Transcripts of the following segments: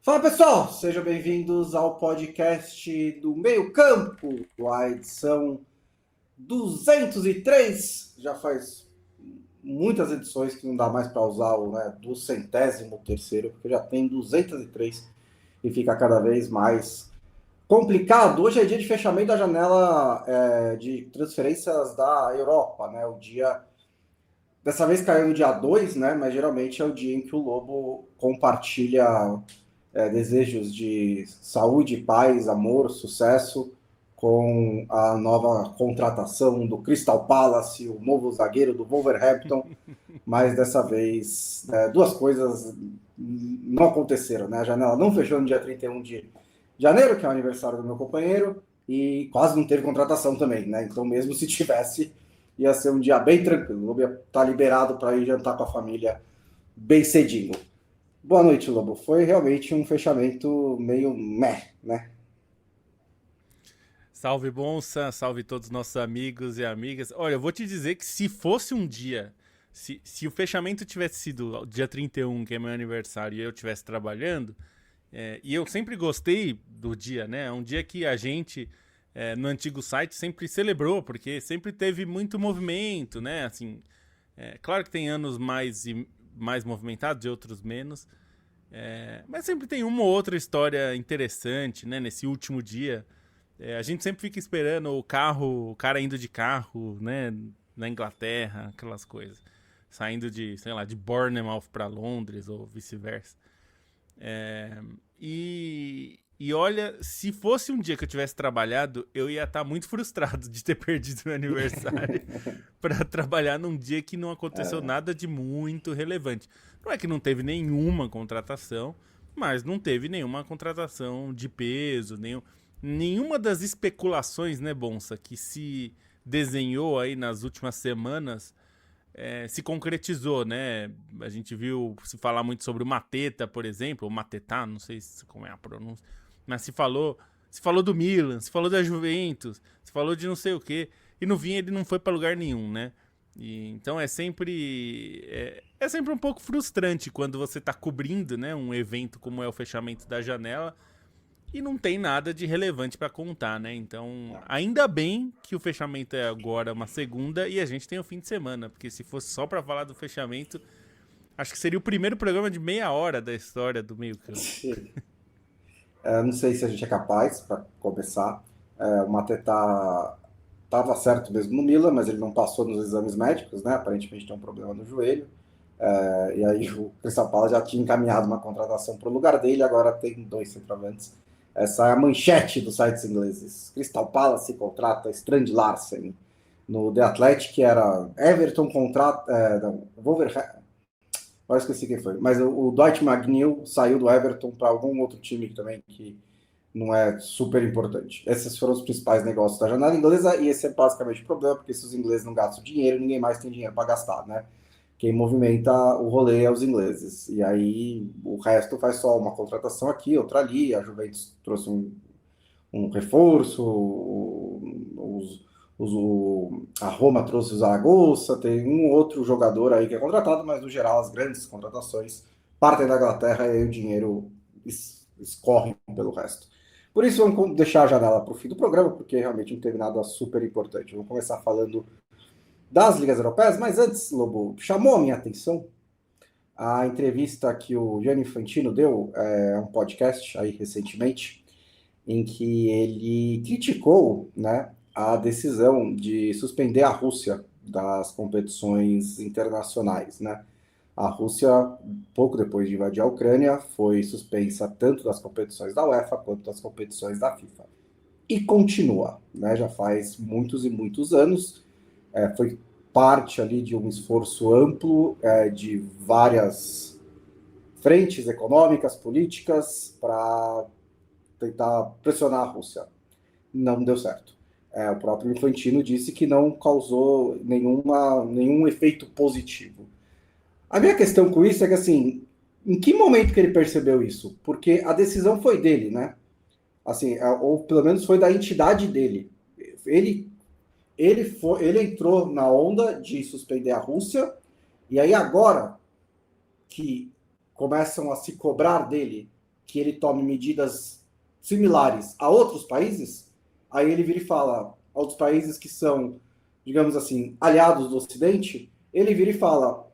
Fala pessoal, sejam bem-vindos ao podcast do Meio Campo, a edição 203. Já faz muitas edições que não dá mais para usar o do 103º, porque já tem 203 e fica cada vez mais complicado. Hoje é dia de fechamento da janela de transferências da Europa, né? O dia. Dessa vez caiu no dia 2, né? Mas geralmente é o dia em que o Lobo compartilha desejos de saúde, paz, amor, sucesso com a nova contratação do Crystal Palace, o novo zagueiro do Wolverhampton, mas dessa vez duas coisas não aconteceram, né? A janela não fechou no dia 31 de janeiro, que é o aniversário do meu companheiro, e quase não teve contratação também, né? Então mesmo se tivesse, ia ser um dia bem tranquilo. O ia estar liberado para ir jantar com a família bem cedinho. Boa noite, Lobo. Foi realmente um fechamento meio meh, né? Salve Bonsa, salve todos os nossos amigos e amigas. Olha, eu vou te dizer que se fosse um dia, se o fechamento tivesse sido dia 31, que é meu aniversário, e eu estivesse trabalhando, e eu sempre gostei do dia, né? É um dia que a gente, no antigo site, sempre celebrou, porque sempre teve muito movimento, né? Assim, claro que tem anos mais movimentados e outros menos, mas sempre tem uma ou outra história interessante, né? Nesse último dia. A gente sempre fica esperando o cara indo de carro, né, na Inglaterra, aquelas coisas. Saindo de, sei lá, de Bournemouth para Londres ou vice-versa. E olha, se fosse um dia que eu tivesse trabalhado, eu ia estar muito frustrado de ter perdido meu aniversário para trabalhar num dia que não aconteceu nada de muito relevante. Não é que não teve nenhuma contratação, mas não teve nenhuma contratação de peso, nenhuma das especulações, né, Bonsa, que se desenhou aí nas últimas semanas se concretizou, né? A gente viu se falar muito sobre o Mateta, por exemplo, ou Matetá, não sei como é a pronúncia, mas se falou do Milan, se falou da Juventus, se falou de não sei o quê, e no fim ele não foi para lugar nenhum, né? Então é sempre um pouco frustrante quando você está cobrindo, né, um evento como é o fechamento da janela e não tem nada de relevante para contar, né? Então, ainda bem que o fechamento é agora uma segunda e a gente tem o fim de semana, porque se fosse só para falar do fechamento, acho que seria o primeiro programa de meia hora da história do meio campo. Não sei se a gente é capaz, para começar. O Mateta estava certo mesmo no Milan, mas ele não passou nos exames médicos, né? Aparentemente tem um problema no joelho. E aí o Crystal Palace já tinha encaminhado uma contratação para o lugar dele, agora tem dois centroavantes. Essa é a manchete dos sites ingleses. Crystal Palace contrata Strand Larsen. No The Athletic, que era Everton contrata... Wolverhampton. Eu esqueci quem foi. Mas o Dwight McNeil saiu do Everton para algum outro time também que não é super importante. Esses foram os principais negócios da janela inglesa e esse é basicamente o problema, porque se os ingleses não gastam dinheiro, ninguém mais tem dinheiro para gastar, né? Quem movimenta o rolê é os ingleses. E aí o resto faz só uma contratação aqui, outra ali. A Juventus trouxe um reforço, a Roma trouxe o Zaragoza, tem um outro jogador aí que é contratado, mas no geral as grandes contratações partem da Inglaterra e aí o dinheiro escorre pelo resto. Por isso vamos deixar a janela para o fim do programa, porque realmente não teve nada super importante. Vamos começar falando das ligas europeias, mas antes, Lobo, chamou a minha atenção a entrevista que o Gianni Infantino deu a um podcast aí recentemente, em que ele criticou, né, a decisão de suspender a Rússia das competições internacionais, né? A Rússia, pouco depois de invadir a Ucrânia, foi suspensa tanto das competições da UEFA quanto das competições da FIFA. E continua, né? Já faz muitos e muitos anos. Foi parte ali de um esforço amplo de várias frentes econômicas, políticas, para tentar pressionar a Rússia. Não deu certo. O próprio Infantino disse que não causou nenhum efeito positivo. A minha questão com isso é que, assim, em que momento que ele percebeu isso? Porque a decisão foi dele, né? Assim, ou pelo menos foi da entidade dele. Ele entrou na onda de suspender a Rússia, e aí agora que começam a se cobrar dele que ele tome medidas similares a outros países, aí ele vira e fala, a outros países que são, digamos assim, aliados do Ocidente, ele vira e fala,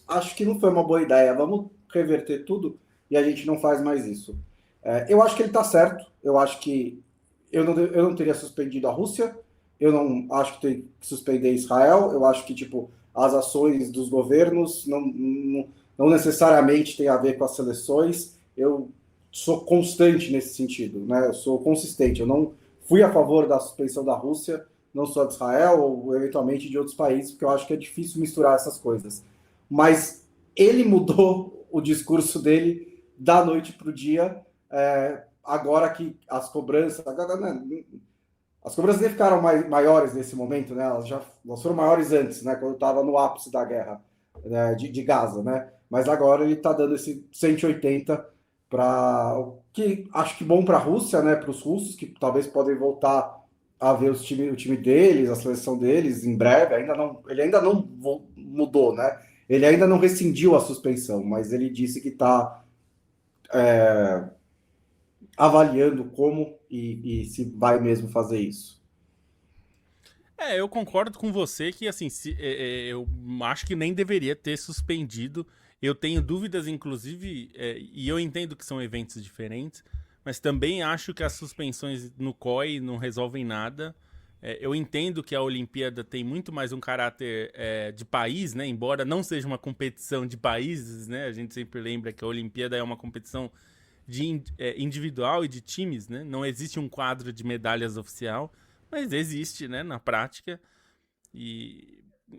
acho que não foi uma boa ideia, vamos reverter tudo e a gente não faz mais isso. Eu acho que ele está certo, eu acho que eu não teria suspendido a Rússia, eu não acho que tem que suspender Israel, eu acho que, tipo, as ações dos governos não necessariamente tem a ver com as seleções, eu sou constante nesse sentido, né? Eu sou consistente, eu não fui a favor da suspensão da Rússia, não só de Israel, ou eventualmente de outros países, porque eu acho que é difícil misturar essas coisas. Mas ele mudou o discurso dele da noite para o dia, agora que as cobranças... As cobranças nem ficaram maiores nesse momento, né? Elas foram maiores antes, né? Quando estava no ápice da guerra, né? de Gaza, né? Mas agora ele está dando esse 180 para o que acho que bom para a Rússia, né? Para os russos que talvez podem voltar a ver o time deles, a seleção deles em breve. Ele ainda não mudou, né? Ele ainda não rescindiu a suspensão, mas ele disse que está avaliando como e se vai mesmo fazer isso. Eu concordo com você que, assim, eu acho que nem deveria ter suspendido. Eu tenho dúvidas, inclusive, e eu entendo que são eventos diferentes, mas também acho que as suspensões no COI não resolvem nada. Eu entendo que a Olimpíada tem muito mais um caráter de país, né? Embora não seja uma competição de países, né? A gente sempre lembra que a Olimpíada é uma competição individual e de times, né? Não existe um quadro de medalhas oficial, mas existe, né, na prática.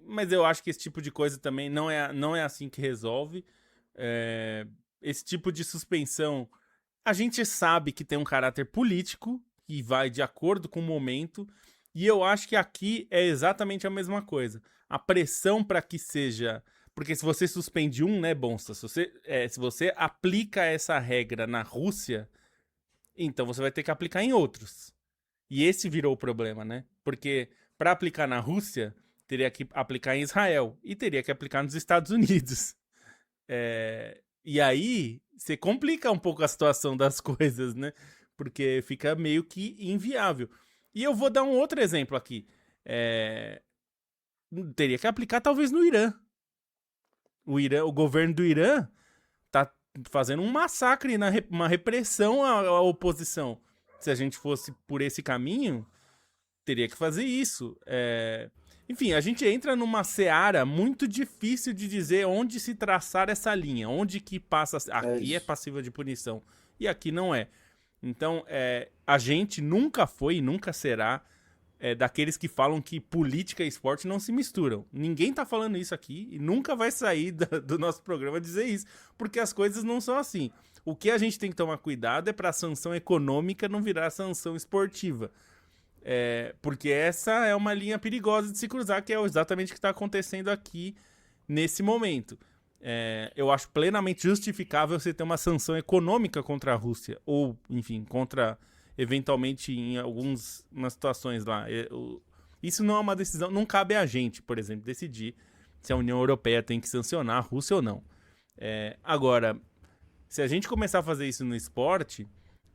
Mas eu acho que esse tipo de coisa também não é assim que resolve. Esse tipo de suspensão, a gente sabe que tem um caráter político, que vai de acordo com o momento, e eu acho que aqui é exatamente a mesma coisa. A pressão para que seja... Porque se você suspende né, Bonsa? Se você aplica essa regra na Rússia, então você vai ter que aplicar em outros. E esse virou o problema, né? Porque para aplicar na Rússia, teria que aplicar em Israel e teria que aplicar nos Estados Unidos. E aí, você complica um pouco a situação das coisas, né? Porque fica meio que inviável. E eu vou dar um outro exemplo aqui. Teria que aplicar talvez no Irã. O governo do Irã tá fazendo um massacre, uma repressão à oposição. Se a gente fosse por esse caminho, teria que fazer isso. Enfim, a gente entra numa seara muito difícil de dizer onde se traçar essa linha, onde que passa... Aqui é passível de punição e aqui não é. Então, a gente nunca foi e nunca será daqueles que falam que política e esporte não se misturam. Ninguém tá falando isso aqui e nunca vai sair do nosso programa dizer isso, porque as coisas não são assim. O que a gente tem que tomar cuidado é para a sanção econômica não virar sanção esportiva. Porque essa é uma linha perigosa de se cruzar, que é exatamente o que está acontecendo aqui nesse momento. Eu acho plenamente justificável você ter uma sanção econômica contra a Rússia, ou, enfim, contra... eventualmente em algumas situações lá. Isso não é uma decisão, não cabe a gente, por exemplo, decidir se a União Europeia tem que sancionar a Rússia ou não. Agora, se a gente começar a fazer isso no esporte,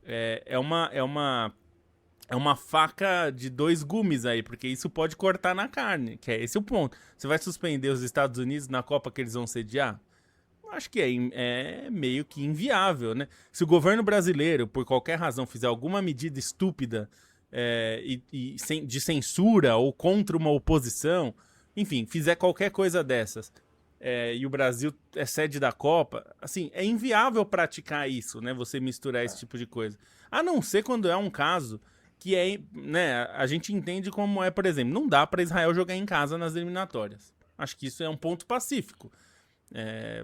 é uma faca de dois gumes aí, porque isso pode cortar na carne, que é esse o ponto. Você vai suspender os Estados Unidos na Copa que eles vão sediar? Acho que é meio que inviável, né? Se o governo brasileiro, por qualquer razão, fizer alguma medida estúpida de censura ou contra uma oposição, enfim, fizer qualquer coisa dessas, e o Brasil é sede da Copa, assim, é inviável praticar isso, né? Você misturar esse tipo de coisa. A não ser quando é um caso que né? A gente entende como por exemplo, não dá para Israel jogar em casa nas eliminatórias. Acho que isso é um ponto pacífico.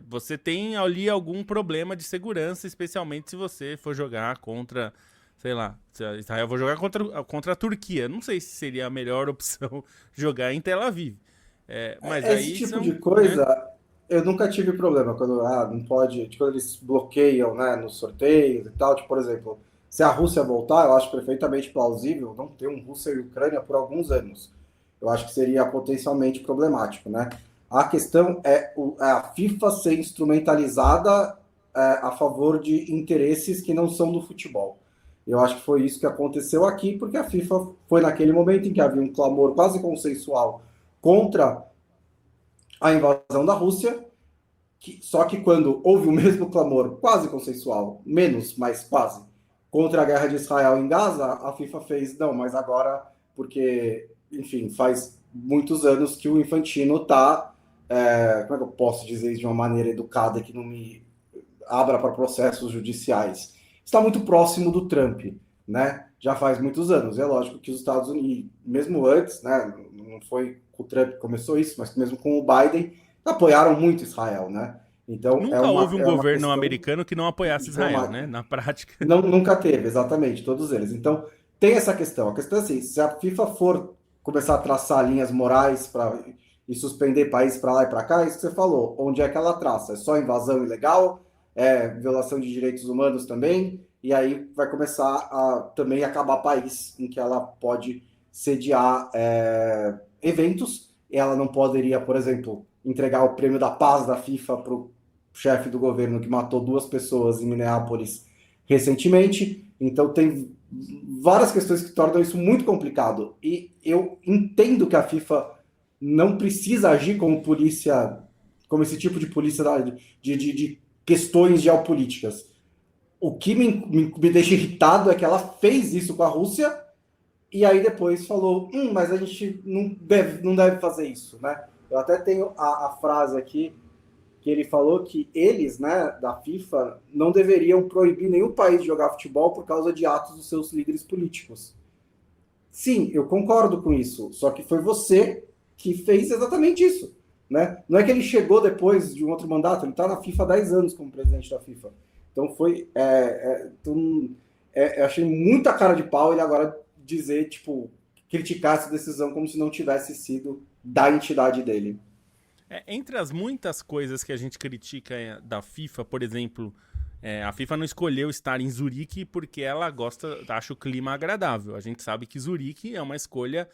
Você tem ali algum problema de segurança, especialmente se você for jogar contra, sei lá, se Israel for jogar contra a Turquia. Não sei se seria a melhor opção jogar em Tel Aviv. Mas esse aí tipo de coisa, né? Eu nunca tive problema quando não pode, quando eles bloqueiam, né, nos sorteios e tal. Tipo, por exemplo, se a Rússia voltar, eu acho perfeitamente plausível não ter um Rússia e Ucrânia por alguns anos. Eu acho que seria potencialmente problemático, né? A questão é a FIFA ser instrumentalizada a favor de interesses que não são do futebol. Eu acho que foi isso que aconteceu aqui, porque a FIFA foi naquele momento em que havia um clamor quase consensual contra a invasão da Rússia, só que quando houve o mesmo clamor quase consensual, menos, mas quase, contra a guerra de Israel em Gaza, a FIFA fez, não, mas agora, porque, enfim, faz muitos anos que o Infantino está, como é que eu posso dizer isso de uma maneira educada que não me abra para processos judiciais? Está muito próximo do Trump, né? Já faz muitos anos. É lógico que os Estados Unidos, mesmo antes, né, não foi com o Trump que começou isso, mas mesmo com o Biden, apoiaram muito Israel, né? Então Nunca houve um é uma governo questão americano que não apoiasse Israel, né? diplomática. Na prática. Não, nunca teve, exatamente, todos eles. Então, tem essa questão. A questão é assim, se a FIFA for começar a traçar linhas morais e suspender países para lá e para cá, é isso que você falou. Onde é que ela traça? É só invasão ilegal? É violação de direitos humanos também? E aí vai começar a também acabar país em que ela pode sediar eventos. Ela não poderia, por exemplo, entregar o prêmio da paz da FIFA para o chefe do governo que matou 2 pessoas em Minneapolis recentemente. Então, tem várias questões que tornam isso muito complicado. E eu entendo que a FIFA não precisa agir como polícia, como esse tipo de polícia de questões geopolíticas. O que me deixa irritado é que ela fez isso com a Rússia e aí depois falou, mas a gente não deve fazer isso, né? Eu até tenho a frase aqui que ele falou que eles, né, da FIFA, não deveriam proibir nenhum país de jogar futebol por causa de atos dos seus líderes políticos. Sim, eu concordo com isso, só que foi você que fez exatamente isso, né? Não é que ele chegou depois de um outro mandato, ele está na FIFA há 10 anos como presidente da FIFA. Então foi, eu achei muita cara de pau ele agora dizer, tipo, criticar essa decisão como se não tivesse sido da entidade dele. Entre as muitas coisas que a gente critica da FIFA, por exemplo, a FIFA não escolheu estar em Zurique porque ela acha o clima agradável. A gente sabe que Zurique é uma escolha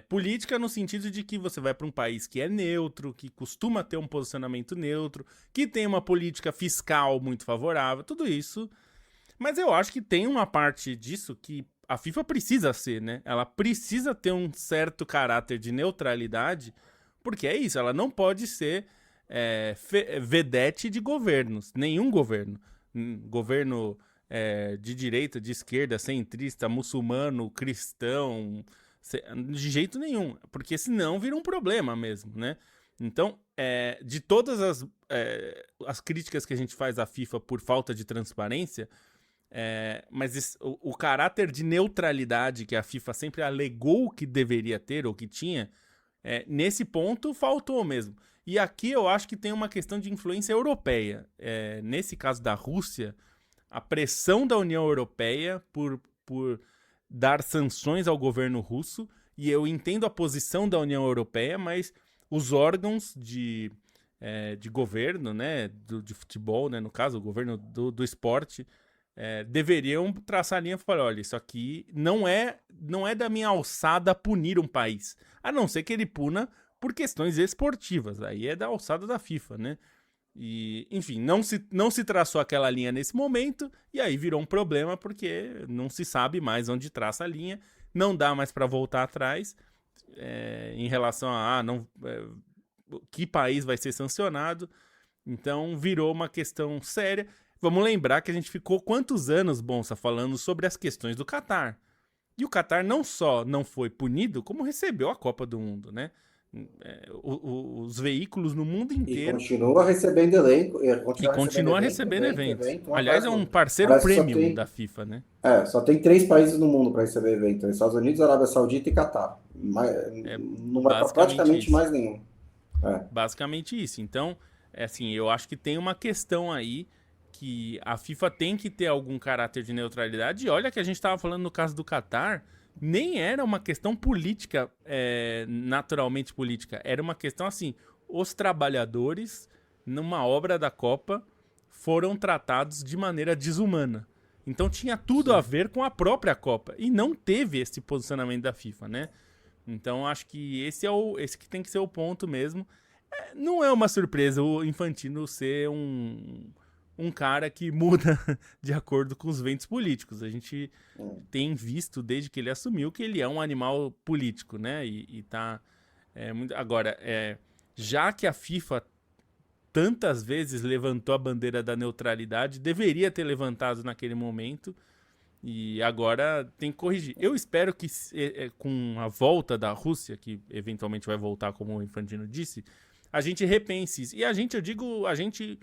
política no sentido de que você vai para um país que é neutro, que costuma ter um posicionamento neutro, que tem uma política fiscal muito favorável, tudo isso. Mas eu acho que tem uma parte disso que a FIFA precisa ser, né? Ela precisa ter um certo caráter de neutralidade, porque é isso, ela não pode ser vedete de governos, nenhum governo. Governo de direita, de esquerda, centrista, muçulmano, cristão, de jeito nenhum, porque senão vira um problema mesmo, né? Então, de todas as críticas que a gente faz à FIFA por falta de transparência, mas o caráter de neutralidade que a FIFA sempre alegou que deveria ter ou que tinha, nesse ponto faltou mesmo. E aqui eu acho que tem uma questão de influência europeia. Nesse caso da Rússia, a pressão da União Europeia por dar sanções ao governo russo, e eu entendo a posição da União Europeia, mas os órgãos de governo, né, de futebol, né, no caso, o governo do esporte, deveriam traçar a linha e falar, olha, isso aqui não é da minha alçada punir um país, a não ser que ele puna por questões esportivas, aí é da alçada da FIFA, né? E, enfim, não se traçou aquela linha nesse momento, e aí virou um problema, porque não se sabe mais onde traça a linha, não dá mais para voltar atrás em relação a que país vai ser sancionado, então virou uma questão séria. Vamos lembrar que a gente ficou quantos anos, Bonsa, falando sobre as questões do Catar. E o Catar não só não foi punido, como recebeu a Copa do Mundo, né? Os veículos no mundo E inteiro. continua recebendo elenco, E continua recebendo eventos. evento, um Aliás, atrás é do um outro. parceiro Parece que premium da FIFA, né? só tem 3 países no mundo para receber evento: Estados Unidos, Arábia Saudita e Catar. É Não vai para basicamente praticamente isso. mais nenhum. Basicamente isso. Então, assim, eu acho que tem uma questão aí que a FIFA tem que ter algum caráter de neutralidade. E olha que a gente estava falando no caso do Catar, nem era uma questão política, naturalmente política. Era uma questão assim, os trabalhadores, numa obra da Copa, foram tratados de maneira desumana. Então tinha tudo a Sim. ver com a própria Copa. E não teve esse posicionamento da FIFA, né? Então acho que esse que tem que ser o ponto mesmo. Não é uma surpresa o Infantino ser um cara que muda de acordo com os ventos políticos. A gente Hum. tem visto, desde que ele assumiu, que ele é um animal político, né? E tá... muito... Agora, já que a FIFA tantas vezes levantou a bandeira da neutralidade, deveria ter levantado naquele momento, e agora tem que corrigir. Eu espero que com a volta da Rússia, que eventualmente vai voltar, como o Infantino disse, a gente repense isso. E a gente, eu digo, a gente,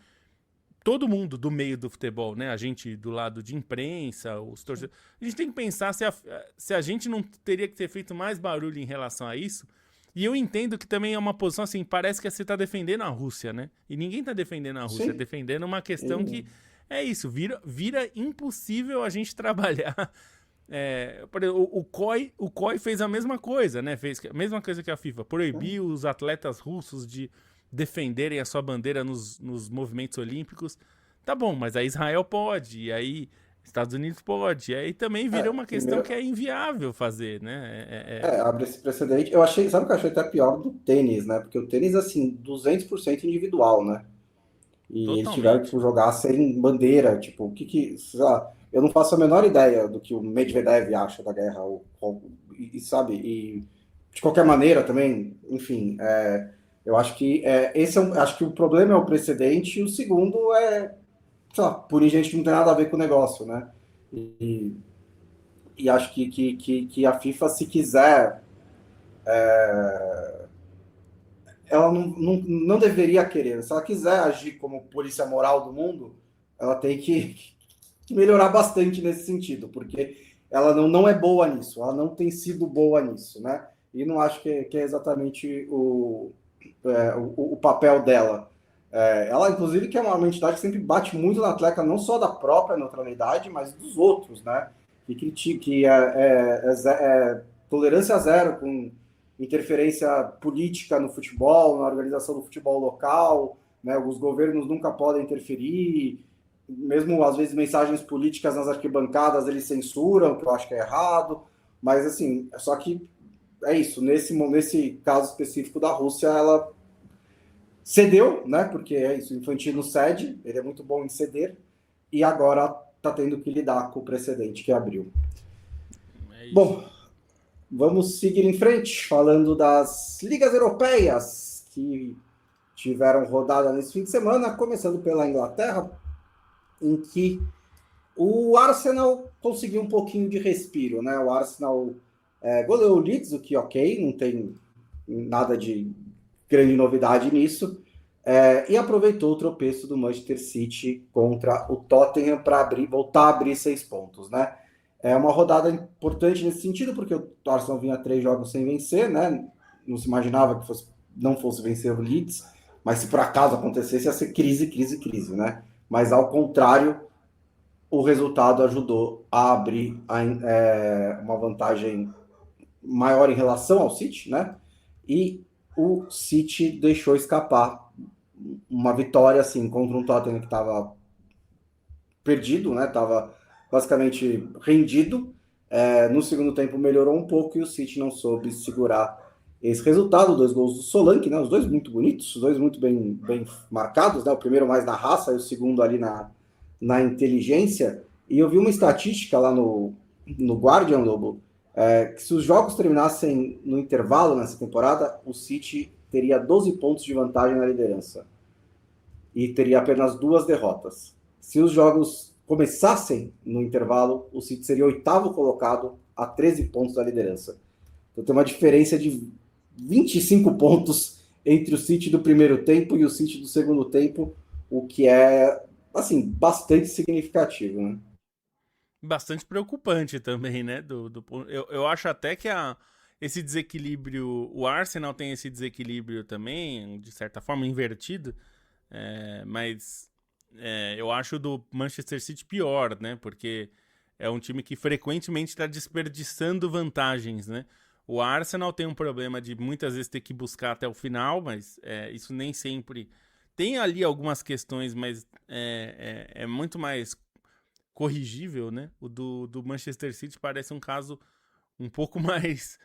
todo mundo do meio do futebol, né? A gente do lado de imprensa, os torcedores. A gente tem que pensar se a gente não teria que ter feito mais barulho em relação a isso. E eu entendo que também é uma posição assim, parece que você está defendendo a Rússia, né? E ninguém está defendendo a Rússia, é Sim. defendendo uma questão que é isso, vira impossível a gente trabalhar. Por exemplo, o COI fez a mesma coisa, né? Fez a mesma coisa que a FIFA, proibiu os atletas russos de defenderem a sua bandeira nos movimentos olímpicos. Tá bom, mas aí Israel pode, e aí Estados Unidos pode, e aí também vira uma questão que Primeiro, é inviável fazer, né? abre esse precedente. Eu achei, sabe o que eu achei até pior do tênis, né? Porque o tênis, assim, 200% individual, né? E eles tiveram que Totalmente. jogar sem bandeira, tipo, sei lá, eu não faço a menor ideia do que o Medvedev acha da guerra, sabe, e de qualquer maneira também, enfim, eu acho que acho que o problema é o precedente, e o segundo é, sei lá, punir gente que não tem nada a ver com o negócio, né? E, e acho que a FIFA, se quiser, ela não deveria querer. Se ela quiser agir como polícia moral do mundo, ela tem que melhorar bastante nesse sentido, porque ela não é boa nisso, ela não tem sido boa nisso, né? E não acho que é exatamente o papel dela. Ela, inclusive, que é uma entidade que sempre bate muito na tecla, não só da própria neutralidade, mas dos outros, né? Que critica, que tolerância zero com interferência política no futebol, na organização do futebol local, né? Os governos nunca podem interferir, mesmo às vezes mensagens políticas nas arquibancadas eles censuram, que eu acho que é errado, mas assim, só que é isso, nesse caso específico da Rússia, ela cedeu, né? Porque é isso, o Infantino cede, ele é muito bom em ceder, e agora está tendo que lidar com o precedente que abriu. É isso. Bom, vamos seguir em frente, falando das ligas europeias que tiveram rodada nesse fim de semana, começando pela Inglaterra, em que o Arsenal conseguiu um pouquinho de respiro, né? O Arsenal goleou o Leeds, o que ok, não tem nada de grande novidade nisso, e aproveitou o tropeço do Manchester City contra o Tottenham para voltar a abrir 6 pontos, né? É uma rodada importante nesse sentido, porque o Arsenal vinha 3 jogos sem vencer, né? Não se imaginava que não fosse vencer o Leeds, mas se por acaso acontecesse, ia ser crise, crise, crise, né? Mas ao contrário, o resultado ajudou a abrir uma vantagem maior em relação ao City, né? E o City deixou escapar uma vitória assim contra um Tottenham que estava perdido, né? Estava basicamente rendido. No segundo tempo melhorou um pouco e o City não soube segurar esse resultado. 2 gols do Solanke, né? Os dois muito bonitos, os dois muito bem marcados, né? O primeiro mais na raça e o segundo ali na inteligência. E eu vi uma estatística lá no Guardian, Lobo, que se os jogos terminassem no intervalo nessa temporada, o City teria 12 pontos de vantagem na liderança e teria apenas 2 derrotas. Se os jogos começassem no intervalo, o City seria o 8º colocado a 13 pontos da liderança. Então tem uma diferença de 25 pontos entre o City do primeiro tempo e o City do segundo tempo, o que é, assim, bastante significativo, né? Bastante preocupante também, né? Eu acho até que esse desequilíbrio, o Arsenal tem esse desequilíbrio também, de certa forma, invertido, mas eu acho do Manchester City pior, né? Porque é um time que frequentemente está desperdiçando vantagens, né? O Arsenal tem um problema de muitas vezes ter que buscar até o final, mas isso nem sempre. Tem ali algumas questões, mas é muito mais corrigível, né? O do Manchester City parece um caso um pouco mais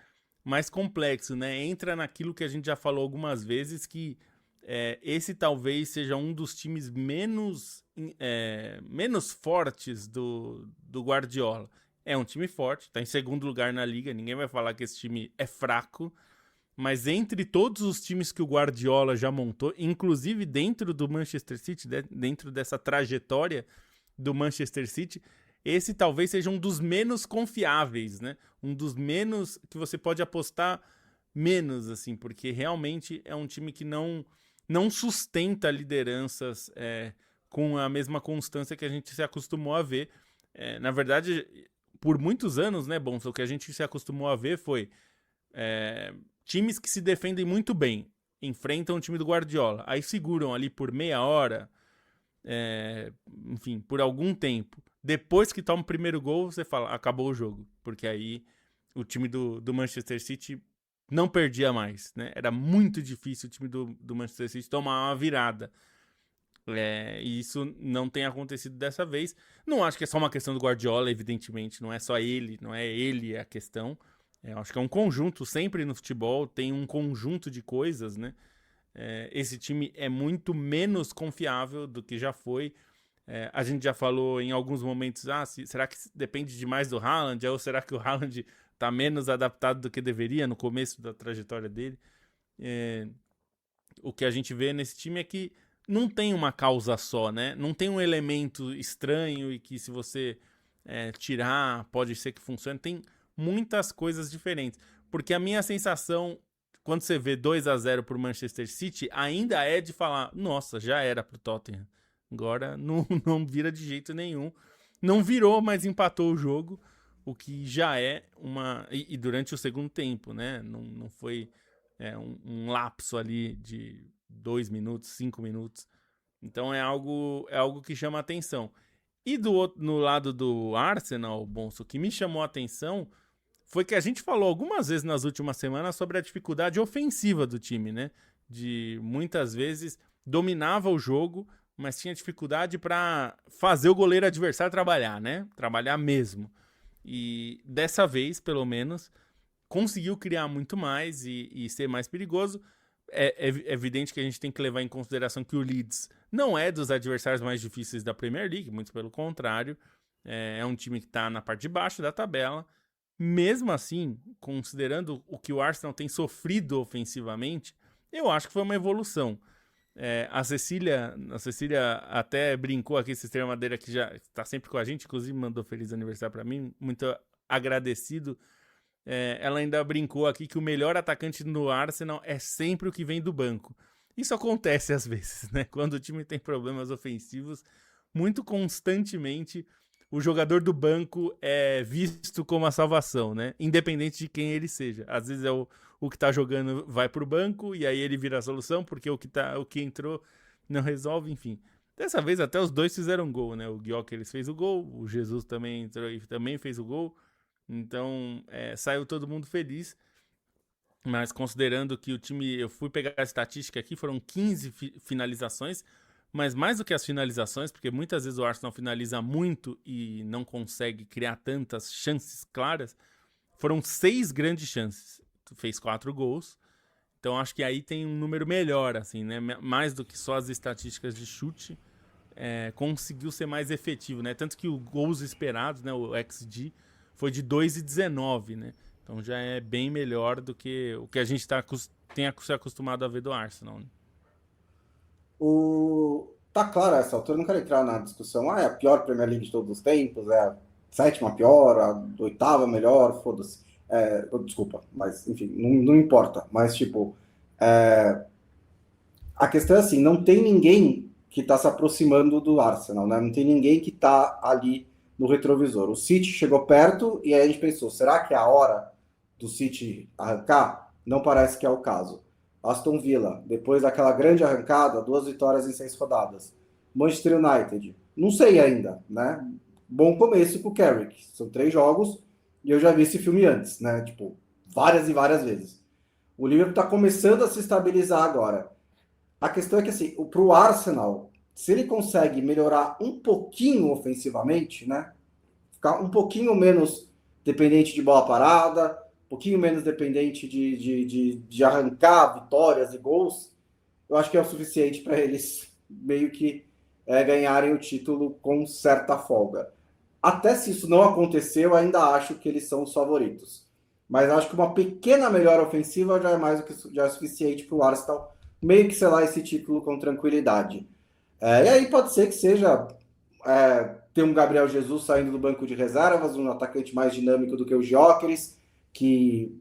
complexo, né? Entra naquilo que a gente já falou algumas vezes, que esse talvez seja um dos times menos fortes do Guardiola. É um time forte, está em segundo lugar na liga, ninguém vai falar que esse time é fraco, mas entre todos os times que o Guardiola já montou, inclusive dentro do Manchester City, dentro dessa trajetória do Manchester City, esse talvez seja um dos menos confiáveis, né? Um dos menos que você pode apostar menos, assim, porque realmente é um time que não sustenta lideranças com a mesma constância que a gente se acostumou a ver. Na verdade, por muitos anos, né, Bom, o que a gente se acostumou a ver foi times que se defendem muito bem, enfrentam o time do Guardiola, aí seguram ali por meia hora, enfim, por algum tempo. Depois que toma o primeiro gol, você fala, acabou o jogo, porque aí o time do Manchester City não perdia mais, né? Era muito difícil o time do Manchester City tomar uma virada. E isso não tem acontecido dessa vez. Não acho que é só uma questão do Guardiola, evidentemente. Não é só ele, não é ele a questão. Acho que é um conjunto. Sempre no futebol tem um conjunto de coisas, né? Esse time é muito menos confiável do que já foi. A gente já falou em alguns momentos, será que depende demais do Haaland? Ou será que o Haaland está menos adaptado do que deveria no começo da trajetória dele? O que a gente vê nesse time é que não tem uma causa só, né? Não tem um elemento estranho e que se você tirar, pode ser que funcione. Tem muitas coisas diferentes. Porque a minha sensação, quando você vê 2-0 pro Manchester City, ainda é de falar, nossa, já era pro Tottenham. Agora não vira de jeito nenhum. Não virou, mas empatou o jogo, o que já é uma... E durante o segundo tempo, né? Não foi um lapso ali de 2 minutos, 5 minutos. Então é algo que chama atenção. E no lado do Arsenal, Bonso, o que me chamou a atenção foi que a gente falou algumas vezes nas últimas semanas sobre a dificuldade ofensiva do time, né? De muitas vezes dominava o jogo, mas tinha dificuldade para fazer o goleiro adversário trabalhar, né? Trabalhar mesmo. E dessa vez, pelo menos, conseguiu criar muito mais e ser mais perigoso. É evidente que a gente tem que levar em consideração que o Leeds não é dos adversários mais difíceis da Premier League, muito pelo contrário. É um time que está na parte de baixo da tabela. Mesmo assim, considerando o que o Arsenal tem sofrido ofensivamente, eu acho que foi uma evolução. A Cecília até brincou aqui, Cisterna Madeira, que já está sempre com a gente, inclusive mandou feliz aniversário para mim, muito agradecido. Ela ainda brincou aqui que o melhor atacante no Arsenal é sempre o que vem do banco. Isso acontece às vezes, né? Quando o time tem problemas ofensivos, muito constantemente o jogador do banco é visto como a salvação, né? Independente de quem ele seja. Às vezes o que tá jogando vai pro banco e aí ele vira a solução porque o que entrou não resolve, enfim. Dessa vez até os dois fizeram gol, né? O Gyökeres fez o gol, o Jesus também entrou e também fez o gol. Então, saiu todo mundo feliz. Mas considerando que o time... Eu fui pegar a estatística aqui, foram 15 finalizações. Mas mais do que as finalizações, porque muitas vezes o Arsenal finaliza muito e não consegue criar tantas chances claras, foram 6 grandes chances. Fez 4 gols. Então acho que aí tem um número melhor, assim, né? Mais do que só as estatísticas de chute. Conseguiu ser mais efetivo, né? Tanto que os gols esperados, né? O XG foi de 2,19, né? Então já é bem melhor do que o que a gente tem se acostumado a ver do Arsenal, né? Tá claro, a essa altura eu não quero entrar na discussão, é a pior Premier League de todos os tempos, é a 7ª pior, a 8ª melhor, foda-se. Desculpa, mas enfim, não importa. Mas, tipo, a questão é assim, não tem ninguém que tá se aproximando do Arsenal, né? Não tem ninguém que tá ali no retrovisor. O City chegou perto e aí a gente pensou, será que é a hora do City arrancar? Não parece que é o caso. Aston Villa, depois daquela grande arrancada, 2 vitórias em 6 rodadas. Manchester United, não sei ainda, né? Bom começo com o Carrick. São 3 jogos e eu já vi esse filme antes, né? Tipo, várias e várias vezes. O Liverpool tá começando a se estabilizar agora. A questão é que, assim, pro Arsenal, se ele consegue melhorar um pouquinho ofensivamente, né? Ficar um pouquinho menos dependente de bola parada, um pouquinho menos dependente de arrancar vitórias e gols, eu acho que é o suficiente para eles meio que ganharem o título com certa folga. Até se isso não aconteceu, eu ainda acho que eles são os favoritos. Mas acho que uma pequena melhora ofensiva já é mais do que já é suficiente para o Arsenal meio que selar esse título com tranquilidade. E aí pode ser que seja ter um Gabriel Jesus saindo do banco de reservas, um atacante mais dinâmico do que o Gyökeres, que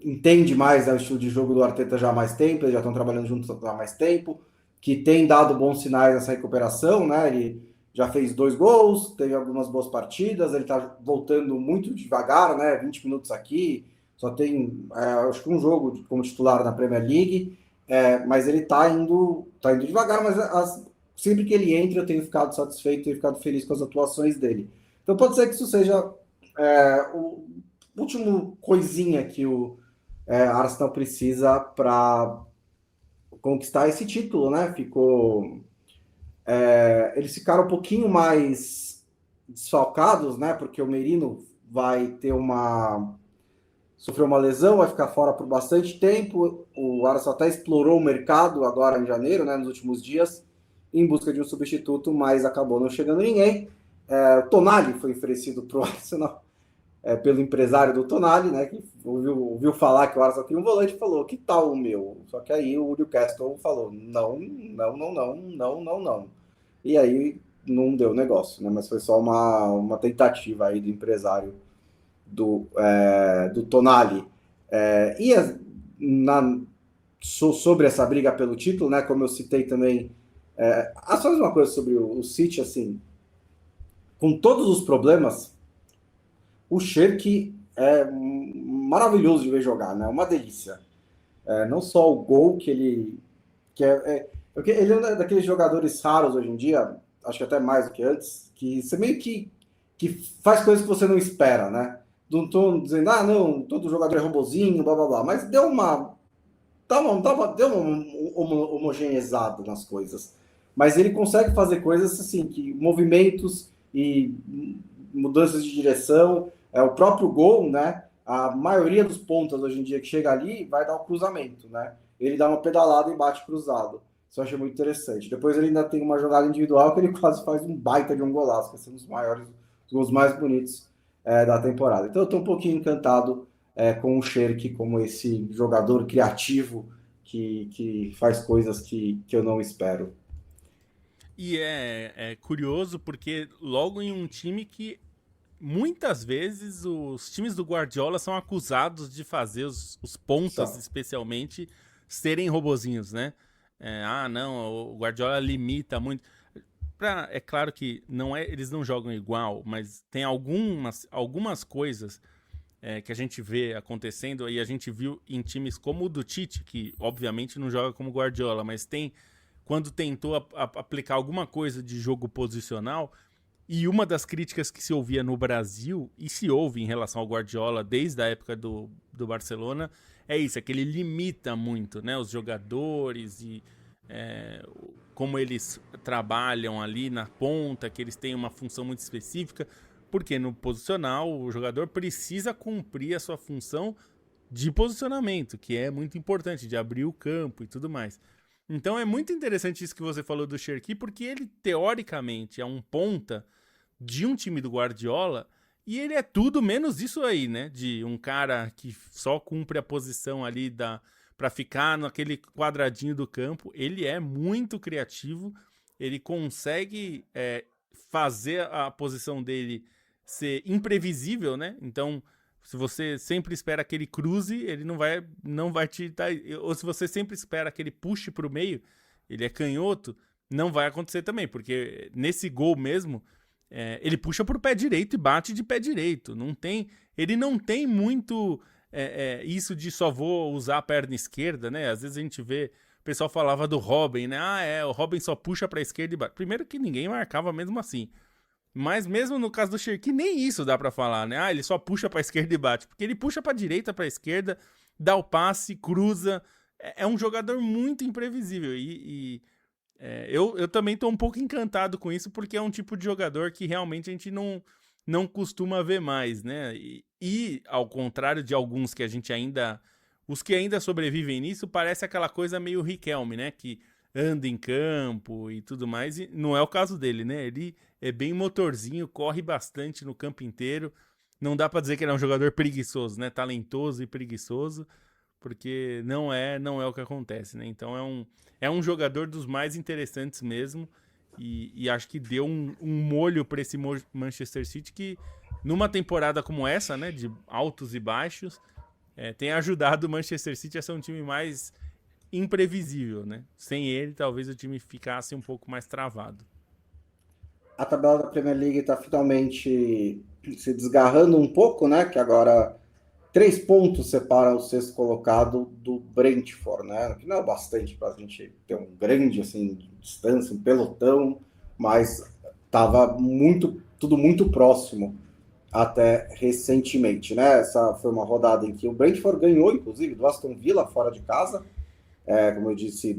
entende mais o estilo de jogo do Arteta já há mais tempo, eles já estão trabalhando juntos há mais tempo, que tem dado bons sinais nessa recuperação, né? Ele já fez 2 gols, teve algumas boas partidas, ele está voltando muito devagar, né? 20 minutos aqui, só tem acho que um jogo como titular na Premier League, mas ele está indo devagar, mas sempre que ele entra eu tenho ficado satisfeito, tenho ficado feliz com as atuações dele. Então pode ser que isso seja o último coisinha que o Arsenal precisa para conquistar esse título, né? Eles ficaram um pouquinho mais desfalcados, né? Porque o Merino vai sofreu uma lesão, vai ficar fora por bastante tempo. O Arsenal até explorou o mercado agora em janeiro, né? Nos últimos dias, em busca de um substituto, mas acabou não chegando ninguém. O Tonali foi oferecido para o Arsenal pelo empresário do Tonali, né, que ouviu falar que o Arsenal queria um volante e falou, que tal o meu? Só que aí o Newcastle falou, não, não, não, não, não, não, não. E aí não deu negócio, né, mas foi só uma tentativa aí do empresário do Tonali. Sobre essa briga pelo título, né, como eu citei também, só uma coisa sobre o City, assim, com todos os problemas, o Cherki é maravilhoso de ver jogar, né? Uma delícia. Não só o gol que ele... porque ele é um daqueles jogadores raros hoje em dia, acho que até mais do que antes, que você meio que faz coisas que você não espera, né? Não tô dizendo, não, todo jogador é robozinho, blá blá blá, mas deu uma homogeneizada nas coisas. Mas ele consegue fazer coisas assim, que movimentos e mudanças de direção, o próprio gol, né? A maioria dos pontas hoje em dia que chega ali vai dar o cruzamento, né? Ele dá uma pedalada e bate cruzado. Isso eu achei muito interessante. Depois ele ainda tem uma jogada individual que ele quase faz um baita de um golaço, que é um dos maiores, os gols mais bonitos da temporada. Então eu estou um pouquinho encantado com o Cherki como esse jogador criativo que faz coisas que eu não espero. E é curioso porque logo em um time que muitas vezes os times do Guardiola são acusados de fazer os pontas, Só. especialmente, serem robozinhos, né? Não, o Guardiola limita muito. É claro que eles não jogam igual, mas tem algumas coisas que a gente vê acontecendo e a gente viu em times como o do Tite, que obviamente não joga como Guardiola, mas quando tentou aplicar alguma coisa de jogo posicional. E uma das críticas que se ouvia no Brasil, e se ouve em relação ao Guardiola desde a época do Barcelona, é isso, é que ele limita muito, né, os jogadores e como eles trabalham ali na ponta, que eles têm uma função muito específica, porque no posicional o jogador precisa cumprir a sua função de posicionamento, que é muito importante, de abrir o campo e tudo mais. Então é muito interessante isso que você falou do Cherki, porque ele, teoricamente, é um ponta de um time do Guardiola e ele é tudo menos isso aí, né? De um cara que só cumpre a posição ali para ficar naquele quadradinho do campo. Ele é muito criativo, ele consegue fazer a posição dele ser imprevisível, né? Então, se você sempre espera que ele cruze, ele não vai te dar. Ou se você sempre espera que ele puxe para o meio, ele é canhoto, não vai acontecer também, porque nesse gol mesmo, ele puxa para o pé direito e bate de pé direito. Ele não tem muito isso de só vou usar a perna esquerda, né? Às vezes a gente vê, o pessoal falava do Robin, né? O Robin só puxa para a esquerda e bate. Primeiro que ninguém marcava mesmo assim. Mas mesmo no caso do Cherki, nem isso dá pra falar, né? Ele só puxa pra esquerda e bate. Porque ele puxa pra direita, pra esquerda, dá o passe, cruza. É um jogador muito imprevisível. Eu também tô um pouco encantado com isso, porque é um tipo de jogador que realmente a gente não costuma ver mais, né? E ao contrário de alguns que a gente ainda Os que ainda sobrevivem nisso parece aquela coisa meio Riquelme, né? Que anda em campo e tudo mais, e não é o caso dele, né? Ele é bem motorzinho, corre bastante no campo inteiro. Não dá pra dizer que ele é um jogador preguiçoso, né? Talentoso e preguiçoso, porque não é o que acontece, né? Então é um jogador dos mais interessantes mesmo, e acho que deu um molho para esse Manchester City que, numa temporada como essa, né? De altos e baixos, tem ajudado o Manchester City a ser um time mais imprevisível, né? Sem ele, talvez o time ficasse um pouco mais travado. A tabela da Premier League está finalmente se desgarrando um pouco, né? Que agora 3 pontos separam o sexto colocado do Brentford, né? Que não é bastante para a gente ter um grande assim distância, um pelotão, mas estava tudo muito próximo até recentemente, né? Essa foi uma rodada em que o Brentford ganhou, inclusive, do Aston Villa fora de casa. Como eu disse,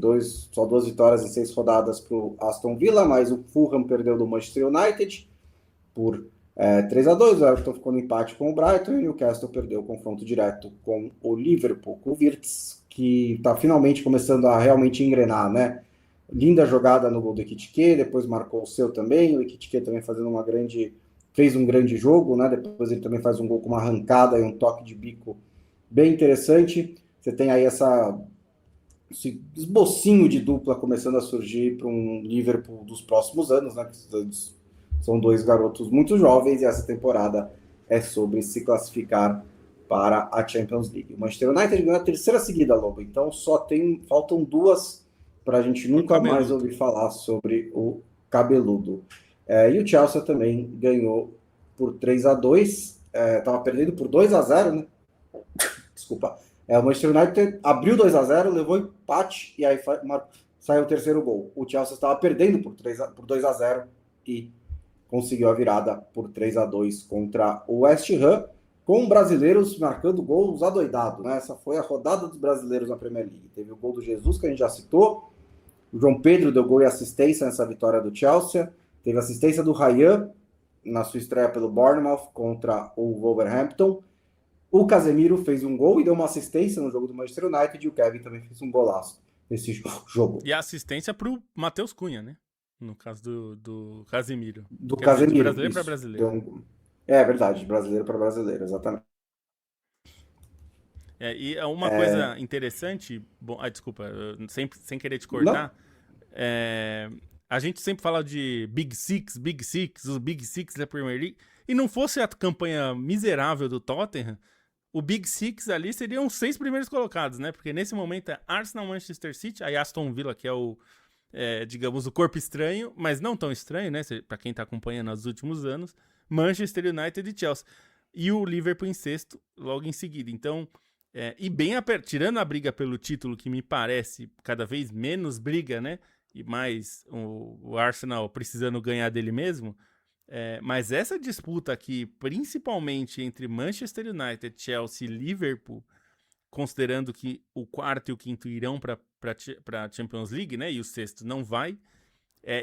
só 2 vitórias em 6 rodadas para o Aston Villa, mas o Fulham perdeu do Manchester United por 3-2, o Everton ficou no empate com o Brighton e o Newcastle perdeu o confronto direto com o Liverpool, com o Wirtz, que está finalmente começando a realmente engrenar, né? Linda jogada no gol do Ekitike, depois marcou o seu também, o Ekitike também fez um grande jogo, né? Depois ele também faz um gol com uma arrancada e um toque de bico bem interessante. Você tem aí esse esbocinho de dupla começando a surgir para um Liverpool dos próximos anos, né? São 2 garotos muito jovens e essa temporada é sobre se classificar para a Champions League. O Manchester United ganhou a 3ª seguida, Lobo, então faltam 2 para a gente nunca mais ouvir falar sobre o cabeludo. E o Chelsea também ganhou por 3-2, estava perdendo por 2-0, né? Desculpa. O Manchester United abriu 2-0, levou empate e aí saiu o terceiro gol. O Chelsea estava perdendo por 2-0 e conseguiu a virada por 3-2 contra o West Ham, com brasileiros marcando gols adoidados, né? Essa foi a rodada dos brasileiros na Premier League. Teve o gol do Jesus, que a gente já citou. O João Pedro deu gol e assistência nessa vitória do Chelsea. Teve assistência do Ryan na sua estreia pelo Bournemouth contra o Wolverhampton. O Casemiro fez um gol e deu uma assistência no jogo do Manchester United e o Kevin também fez um golaço nesse jogo. E a assistência pro Matheus Cunha, né? No caso do Casemiro. Do Casemiro. De brasileiro para brasileiro. É verdade, de brasileiro para brasileiro, exatamente. E uma coisa interessante, desculpa, sem querer te cortar, a gente sempre fala de Big Six, os Big Six da Premier League, e não fosse a campanha miserável do Tottenham, o Big Six ali seriam os 6 primeiros colocados, né? Porque nesse momento é Arsenal, Manchester City, aí Aston Villa, que é digamos, o corpo estranho, mas não tão estranho, né? Para quem tá acompanhando nos últimos anos, Manchester United e Chelsea. E o Liverpool em sexto, logo em seguida. Então, e bem tirando a briga pelo título, que me parece cada vez menos briga, né? E mais o Arsenal precisando ganhar dele mesmo. Mas essa disputa aqui, principalmente entre Manchester United, Chelsea e Liverpool, considerando que o quarto e o quinto irão para a Champions League, né? E o sexto não vai.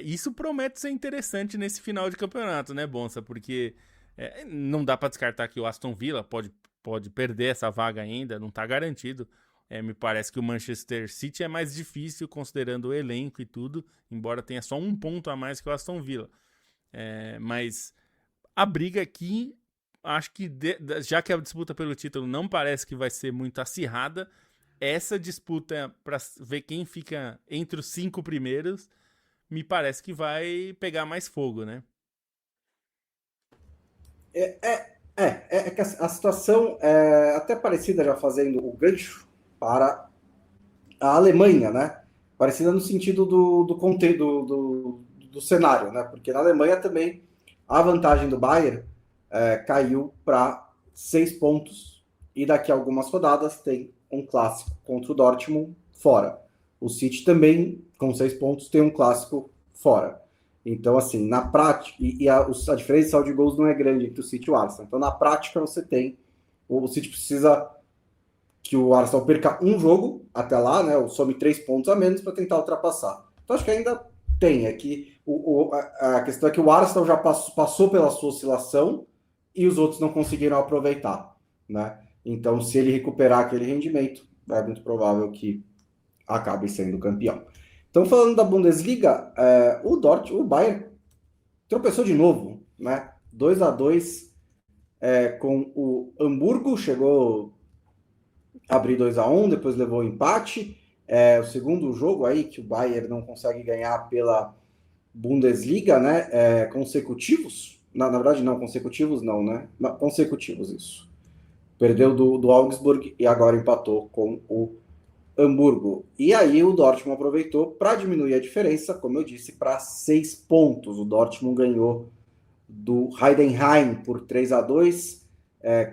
Isso promete ser interessante nesse final de campeonato, né, Bonsa? Porque não dá para descartar que o Aston Villa pode perder essa vaga ainda, não está garantido. Me parece que o Manchester City é mais difícil, considerando o elenco e tudo, embora tenha só 1 ponto a mais que o Aston Villa. Mas a briga aqui, acho que já que a disputa pelo título não parece que vai ser muito acirrada, essa disputa para ver quem fica entre os 5 primeiros, me parece que vai pegar mais fogo, né? Que a situação é até parecida, já fazendo o gancho para a Alemanha, né? Parecida no sentido do conteúdo do cenário, né? Porque na Alemanha também a vantagem do Bayern caiu para 6 pontos e daqui a algumas rodadas tem um clássico contra o Dortmund fora. O City também, com 6 pontos, tem um clássico fora. Então, assim, na prática, a diferença de gols não é grande entre o City e o Arsenal. Então, na prática, o City precisa que o Arsenal perca um jogo até lá, né? Ou some 3 pontos a menos para tentar ultrapassar. Então, acho que ainda tem. A questão é que o Arsenal já passou pela sua oscilação e os outros não conseguiram aproveitar, né? Então, se ele recuperar aquele rendimento, é muito provável que acabe sendo campeão. Então, falando da Bundesliga, o Bayern tropeçou de novo, né? 2-2 com o Hamburgo, chegou a abrir 2-1, depois levou o empate. O segundo jogo aí que o Bayern não consegue ganhar pela Bundesliga, né? Consecutivos. Na verdade, não, consecutivos não, né? Não, consecutivos, isso. Perdeu do Augsburg e agora empatou com o Hamburgo. E aí o Dortmund aproveitou para diminuir a diferença, como eu disse, para 6 pontos. O Dortmund ganhou do Heidenheim por 3-2,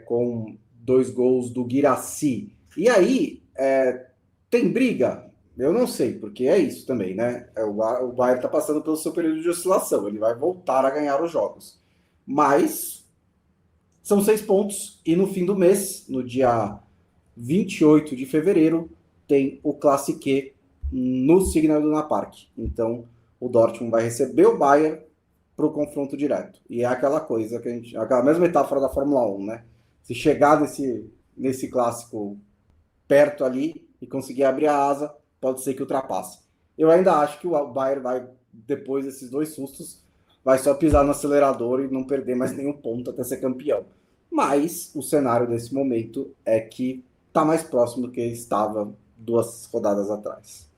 com 2 gols do Guirassy. E aí, tem briga? Eu não sei, porque é isso também, né? O Bayern está passando pelo seu período de oscilação, ele vai voltar a ganhar os jogos. Mas são 6 pontos, e no fim do mês, no dia 28 de fevereiro, tem o Classique no Signal Iduna Park. Então, o Dortmund vai receber o Bayern para o confronto direto. E é aquela coisa que aquela mesma metáfora da Fórmula 1, né? Se chegar nesse clássico perto ali e conseguir abrir a asa, pode ser que ultrapasse. Eu ainda acho que o Bayern vai, depois desses 2 sustos, vai só pisar no acelerador e não perder mais nenhum ponto até ser campeão. Mas o cenário desse momento é que está mais próximo do que estava 2 rodadas atrás.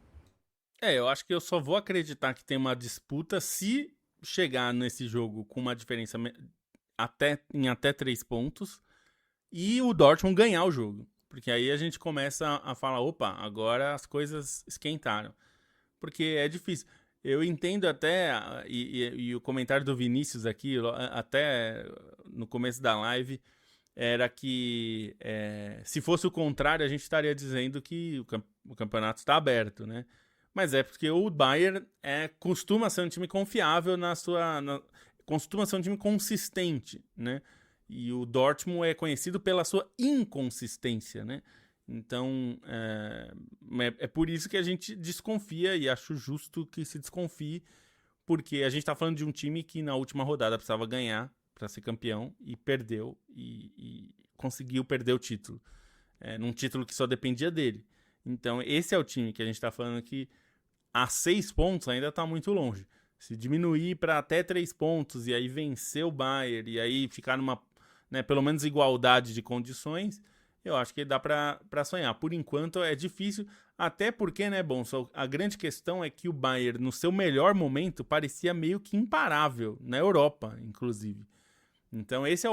Eu acho que eu só vou acreditar que tem uma disputa se chegar nesse jogo com uma diferença em até 3 pontos e o Dortmund ganhar o jogo. Porque aí a gente começa a falar, opa, agora as coisas esquentaram. Porque é difícil. Eu entendo até, e o comentário do Vinícius aqui, até no começo da live, era que se fosse o contrário, a gente estaria dizendo que o campeonato está aberto, né? Mas é porque o Bayern costuma ser um time confiável costuma ser um time consistente, né? E o Dortmund é conhecido pela sua inconsistência, né? Então, é por isso que a gente desconfia, e acho justo que se desconfie, porque a gente tá falando de um time que na última rodada precisava ganhar para ser campeão e perdeu, e conseguiu perder o título. Num título que só dependia dele. Então, esse é o time que a gente tá falando que a 6 pontos ainda tá muito longe. Se diminuir para até 3 pontos e aí vencer o Bayern e aí ficar numa, né, pelo menos igualdade de condições, eu acho que dá para sonhar. Por enquanto é difícil, até porque, né, bom, a grande questão é que o Bayern, no seu melhor momento, parecia meio que imparável, na Europa, inclusive. Então essa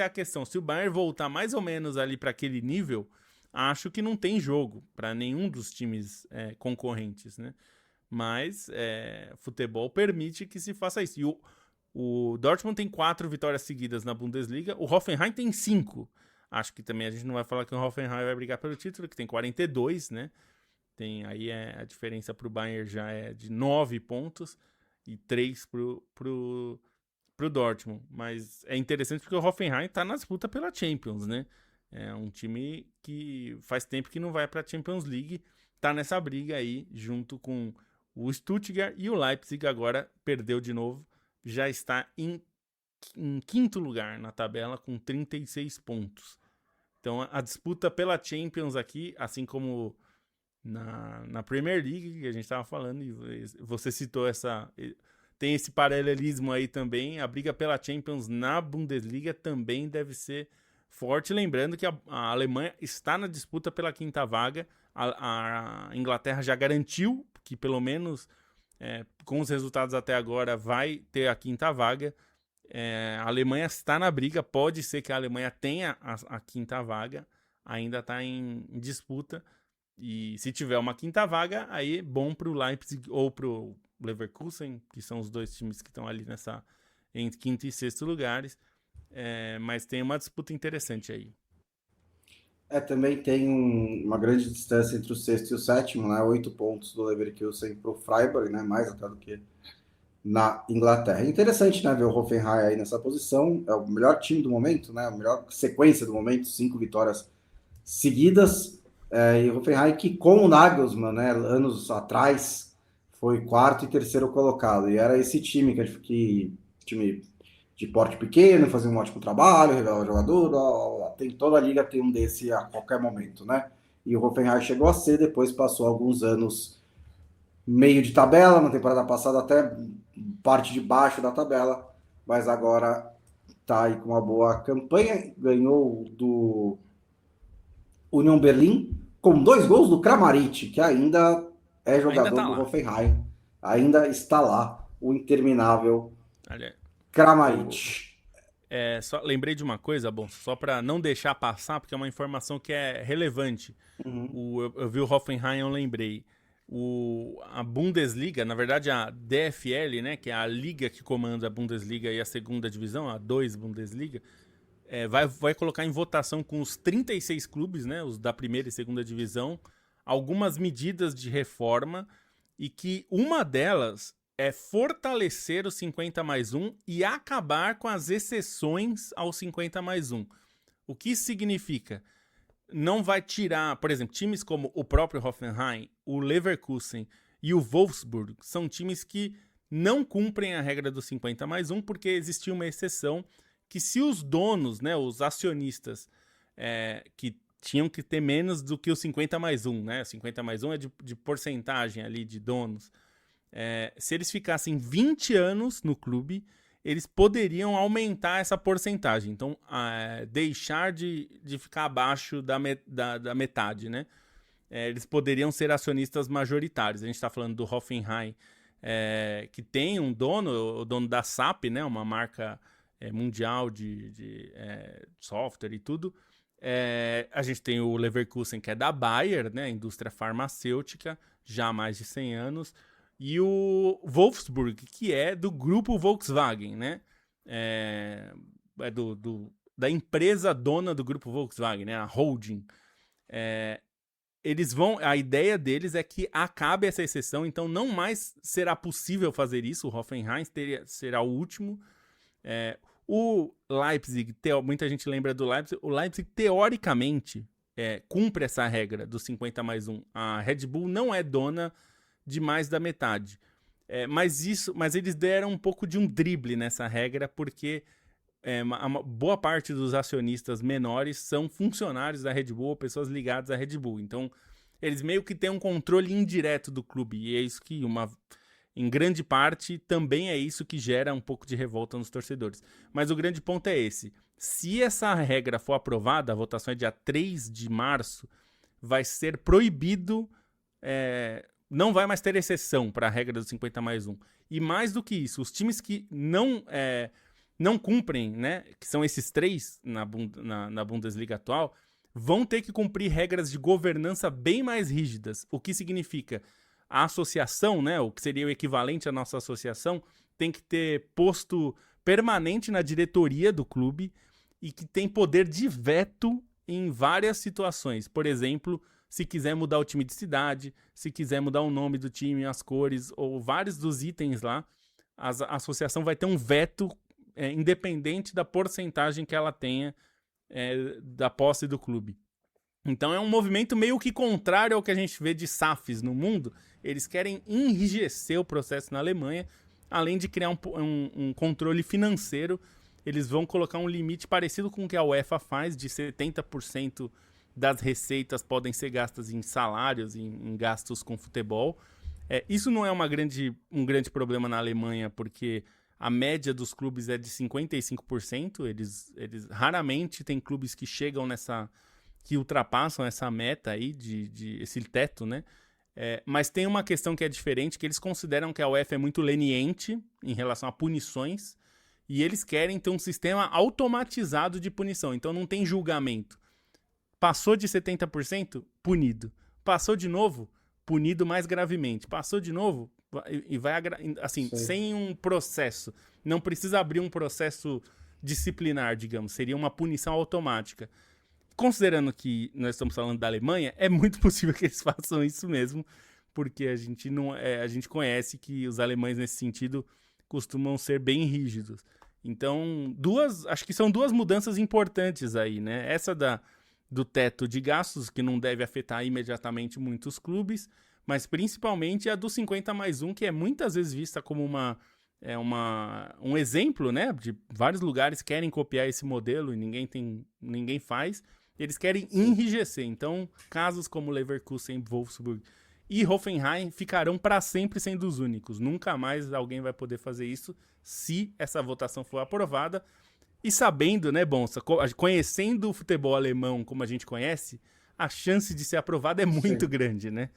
é a questão. Se o Bayern voltar mais ou menos ali para aquele nível, acho que não tem jogo para nenhum dos times concorrentes, né? Mas futebol permite que se faça isso. E o Dortmund tem 4 vitórias seguidas na Bundesliga, o Hoffenheim tem 5. Acho que também a gente não vai falar que o Hoffenheim vai brigar pelo título, que tem 42, né? Aí a diferença para o Bayern já é de 9 pontos e 3 pro Dortmund. Mas é interessante porque o Hoffenheim está na disputa pela Champions, né? É um time que faz tempo que não vai para a Champions League, tá nessa briga aí junto com o Stuttgart, e o Leipzig agora perdeu de novo, já está em 5º lugar na tabela com 36 pontos. Então a disputa pela Champions aqui, assim como na Premier League que a gente estava falando, e você citou tem esse paralelismo aí também, a briga pela Champions na Bundesliga também deve ser forte, lembrando que a Alemanha está na disputa pela 5ª vaga, a Inglaterra já garantiu que pelo menos com os resultados até agora vai ter a 5ª vaga, a Alemanha está na briga, pode ser que a Alemanha tenha a 5ª vaga, ainda está em disputa, e se tiver uma 5ª vaga, aí é bom para o Leipzig ou para o Leverkusen, que são os 2 times que estão ali entre 5º e 6º lugares, mas tem uma disputa interessante aí. Também tem uma grande distância entre o 6º e o 7º, né? 8 pontos do Leverkusen para o Freiburg, né? Mais até do que na Inglaterra. Interessante, né, ver o Hoffenheim aí nessa posição. É o melhor time do momento, né? A melhor sequência do momento, 5 vitórias seguidas. E o Hoffenheim que, com o Nagelsmann, né, anos atrás, foi 4º e 3º colocado. E era esse time que time de porte pequeno, fazia um ótimo trabalho, revelava jogador, tem toda a liga tem um desse a qualquer momento, né? E o Hoffenheim chegou a ser, depois passou alguns anos meio de tabela, na temporada passada até parte de baixo da tabela, mas agora está aí com uma boa campanha, ganhou do Union Berlin com 2 gols do Kramaric, que ainda é Ainda jogador tá do lá. Hoffenheim, ainda está lá, o interminável Olha, Kramaric. só lembrei de uma coisa, bom, só para não deixar passar, porque é uma informação que é relevante. Uhum. Eu vi o Hoffenheim, eu lembrei. A Bundesliga, na verdade a DFL, né, que é a liga que comanda a Bundesliga e a segunda divisão, a 2 Bundesliga, vai colocar em votação com os 36 clubes, né, os da primeira e segunda divisão, algumas medidas de reforma e que uma delas é fortalecer o 50+1 e acabar com as exceções ao 50+1. O que isso significa? Não vai tirar, por exemplo, times como o próprio Hoffenheim, o Leverkusen e o Wolfsburg são times que não cumprem a regra do 50+1 porque existia uma exceção que se os donos, né, os acionistas, que tinham que ter menos do que o 50+1, né, 50+1 é de porcentagem ali de donos, se eles ficassem 20 anos no clube, eles poderiam aumentar essa porcentagem. Então, deixar de ficar abaixo da metade, né? Eles poderiam ser acionistas majoritários. A gente está falando do Hoffenheim, que tem um dono, o dono da SAP, né? Uma marca mundial de software e tudo. A gente tem o Leverkusen, que é da Bayer, né? Indústria farmacêutica, já há mais de 100 anos. E o Wolfsburg, que é do grupo Volkswagen, né? Da empresa dona do grupo Volkswagen, né? A holding. A ideia deles é que acabe essa exceção, então não mais será possível fazer isso. O Hoffenheim será o último. O Leipzig, muita gente lembra do Leipzig. O Leipzig, teoricamente, cumpre essa regra do 50+1. A Red Bull não é dona de mais da metade. Mas eles deram um pouco de um drible nessa regra, porque uma boa parte dos acionistas menores são funcionários da Red Bull ou pessoas ligadas à Red Bull. Então, eles meio que têm um controle indireto do clube. E é isso que, em grande parte, também é isso que gera um pouco de revolta nos torcedores. Mas o grande ponto é esse. Se essa regra for aprovada, a votação é dia 3 de março, vai ser proibido... não vai mais ter exceção para a regra do 50+1. E mais do que isso, os times que não cumprem, né, que são esses 3 na Bundesliga atual, vão ter que cumprir regras de governança bem mais rígidas. O que significa? A associação, né, o que seria o equivalente à nossa associação, tem que ter posto permanente na diretoria do clube e que tem poder de veto em várias situações. Por exemplo, se quiser mudar o time de cidade, se quiser mudar o nome do time, as cores, ou vários dos itens lá, a associação vai ter um veto independente da porcentagem que ela tenha da posse do clube. Então é um movimento meio que contrário ao que a gente vê de SAFs no mundo. Eles querem enrijecer o processo na Alemanha, além de criar um controle financeiro. Eles vão colocar um limite parecido com o que a UEFA faz, de 70% das receitas podem ser gastas em salários, em gastos com futebol. Isso não é um grande problema na Alemanha, porque a média dos clubes é de 55%. Eles raramente tem clubes que chegam que ultrapassam essa meta aí, esse teto, né? Mas tem uma questão que é diferente, que eles consideram que a UEFA é muito leniente em relação a punições, e eles querem ter um sistema automatizado de punição. Então não tem julgamento. Passou de 70%, punido. Passou de novo, punido mais gravemente. Passou de novo, e vai assim, sem um processo. Não precisa abrir um processo disciplinar, digamos. Seria uma punição automática. Considerando que nós estamos falando da Alemanha, é muito possível que eles façam isso mesmo, porque a gente conhece que os alemães, nesse sentido, costumam ser bem rígidos. Então, acho que são 2 mudanças importantes aí, né? Essa do teto de gastos, que não deve afetar imediatamente muitos clubes, mas principalmente a do 50+1, que é muitas vezes vista como um exemplo, né? De vários lugares querem copiar esse modelo e ninguém faz. Eles querem enrijecer. Então, casos como Leverkusen, Wolfsburg e Hoffenheim ficarão para sempre sendo os únicos. Nunca mais alguém vai poder fazer isso se essa votação for aprovada. E sabendo, né, Bonsa, conhecendo o futebol alemão como a gente conhece, a chance de ser aprovada é muito grande, né?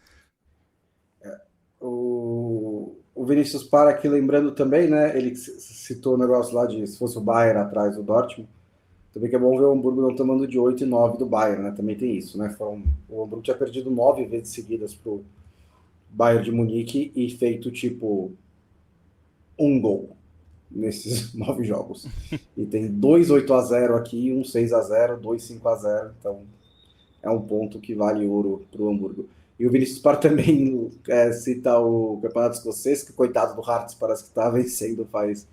O Vinícius para aqui lembrando também, né? Ele citou o negócio lá de se fosse o Bayern atrás do Dortmund. Também que é bom ver o Hamburgo não tomando de 8 e 9 do Bayern, né? Também tem isso, né? O Hamburgo tinha perdido 9 vezes seguidas pro Bayern de Munique e feito, tipo, um gol nesses 9 jogos. E tem 2 8-0 aqui, um 6-0, 2 5-0. Então, é um ponto que vale ouro pro Hamburgo. E o Vinícius Par também cita o campeonato escocês, que coitado do Hearts parece que está vencendo faz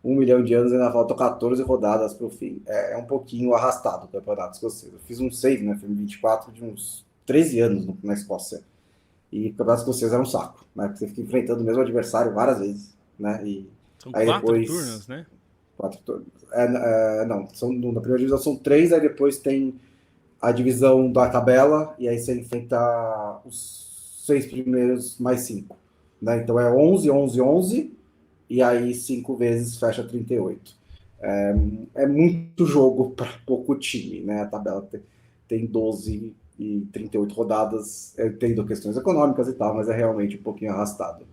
1 milhão de anos e ainda faltam 14 rodadas para o fim. É um pouquinho arrastado o campeonato escocês. Eu fiz um save, né? Filme 24 de uns 13 anos na Escócia. E o campeonato escocês era um saco, né? Porque você fica enfrentando o mesmo adversário várias vezes, né? E são aí 4 depois, turnos, né? 4 turnos. Não, na primeira divisão são 3, aí depois tem a divisão da tabela, e aí você enfrenta os 6 primeiros mais 5. Né? Então é 11, 11, 11, e aí 5 vezes fecha 38. É muito jogo para pouco time, né? A tabela tem 12 e 38 rodadas, eu entendo questões econômicas e tal, mas é realmente um pouquinho arrastado.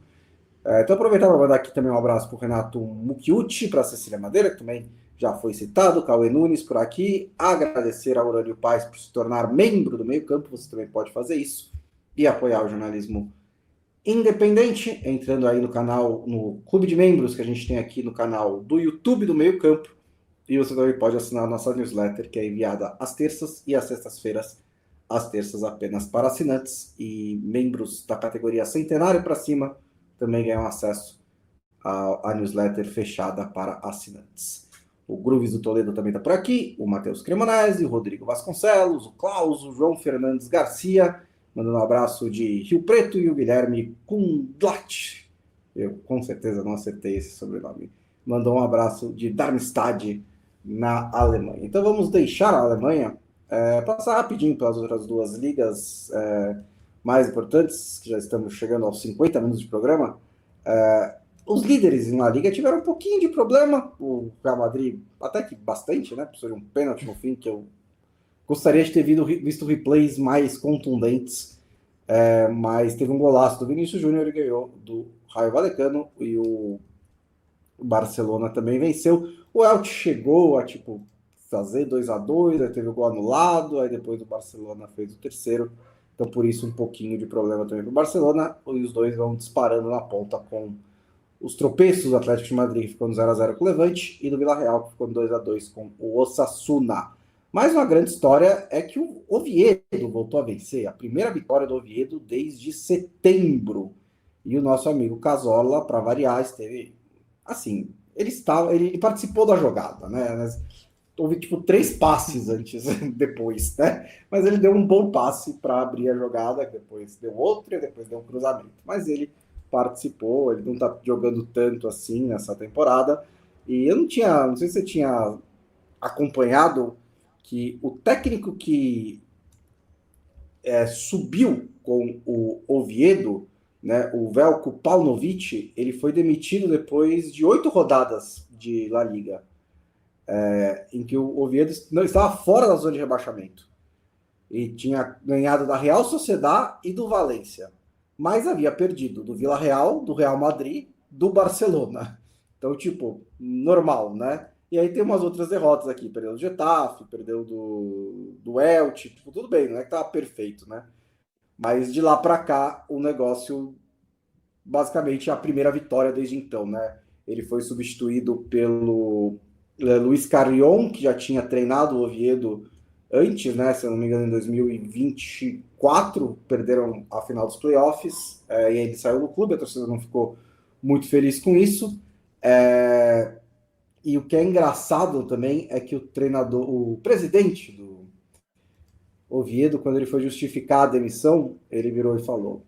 Então aproveitar para mandar aqui também um abraço para o Renato Mucchiucci, para a Cecília Madeira, que também já foi citado, Cauê Nunes por aqui, agradecer ao Aurélio Paes por se tornar membro do Meio Campo, você também pode fazer isso, e apoiar o jornalismo independente, entrando aí no canal, no clube de membros que a gente tem aqui no canal do YouTube do Meio Campo, e você também pode assinar a nossa newsletter, que é enviada às terças e às sextas-feiras, às terças apenas para assinantes, e membros da categoria centenário para cima também ganham acesso à newsletter fechada para assinantes. O Grooves do Toledo também está por aqui, o Matheus Cremonese, o Rodrigo Vasconcelos, o Klaus, o João Fernandes Garcia, mandando um abraço de Rio Preto, e o Guilherme Kundlat, eu com certeza não acertei esse sobrenome, mandou um abraço de Darmstadt, na Alemanha. Então vamos deixar a Alemanha, passar rapidinho pelas outras duas ligas mais importantes, que já estamos chegando aos 50 minutos de programa. Os líderes na Liga tiveram um pouquinho de problema. O Real Madrid, até que bastante, né? Por ser um pênalti no fim, que eu gostaria de ter visto replays mais contundentes. Mas teve um golaço do Vinícius Júnior e ganhou do Rayo Vallecano. E o Barcelona também venceu. O Elche chegou a fazer 2-2, aí teve o gol anulado, aí depois o Barcelona fez o terceiro. Então, por isso, um pouquinho de problema também para o Barcelona. E os dois vão disparando na ponta com os tropeços do Atlético de Madrid, que ficou no 0-0 com o Levante, e do Villarreal, que ficou no 2-2 com o Osasuna. Mais uma grande história é que o Oviedo voltou a vencer. A primeira vitória do Oviedo desde setembro. E o nosso amigo Cazorla, para variar, esteve... Assim, ele participou da jogada, né? Houve 3 passes antes, depois, né? Mas ele deu um bom passe para abrir a jogada, depois deu outro e depois deu um cruzamento. Mas ele participou, ele não está jogando tanto assim nessa temporada. E eu não sei se você tinha acompanhado que o técnico que subiu com o Oviedo, né, o Veljko Paunovic, ele foi demitido depois de 8 rodadas de La Liga, em que o Oviedo não estava fora da zona de rebaixamento e tinha ganhado da Real Sociedad e do Valência, mas havia perdido do Villarreal, do Real Madrid, do Barcelona. Então, normal, né? E aí tem umas outras derrotas aqui, perdeu do Getafe, perdeu do Elche, tudo bem, não é que tava perfeito, né? Mas de lá para cá, o negócio, basicamente, a primeira vitória desde então, né? Ele foi substituído pelo Luis Carrion, que já tinha treinado o Oviedo antes, né? Se eu não me engano, em 2024, perderam a final dos playoffs, e aí ele saiu do clube, a torcida não ficou muito feliz com isso. E o que é engraçado também é que o presidente do Oviedo, quando ele foi justificar a demissão, ele virou e falou: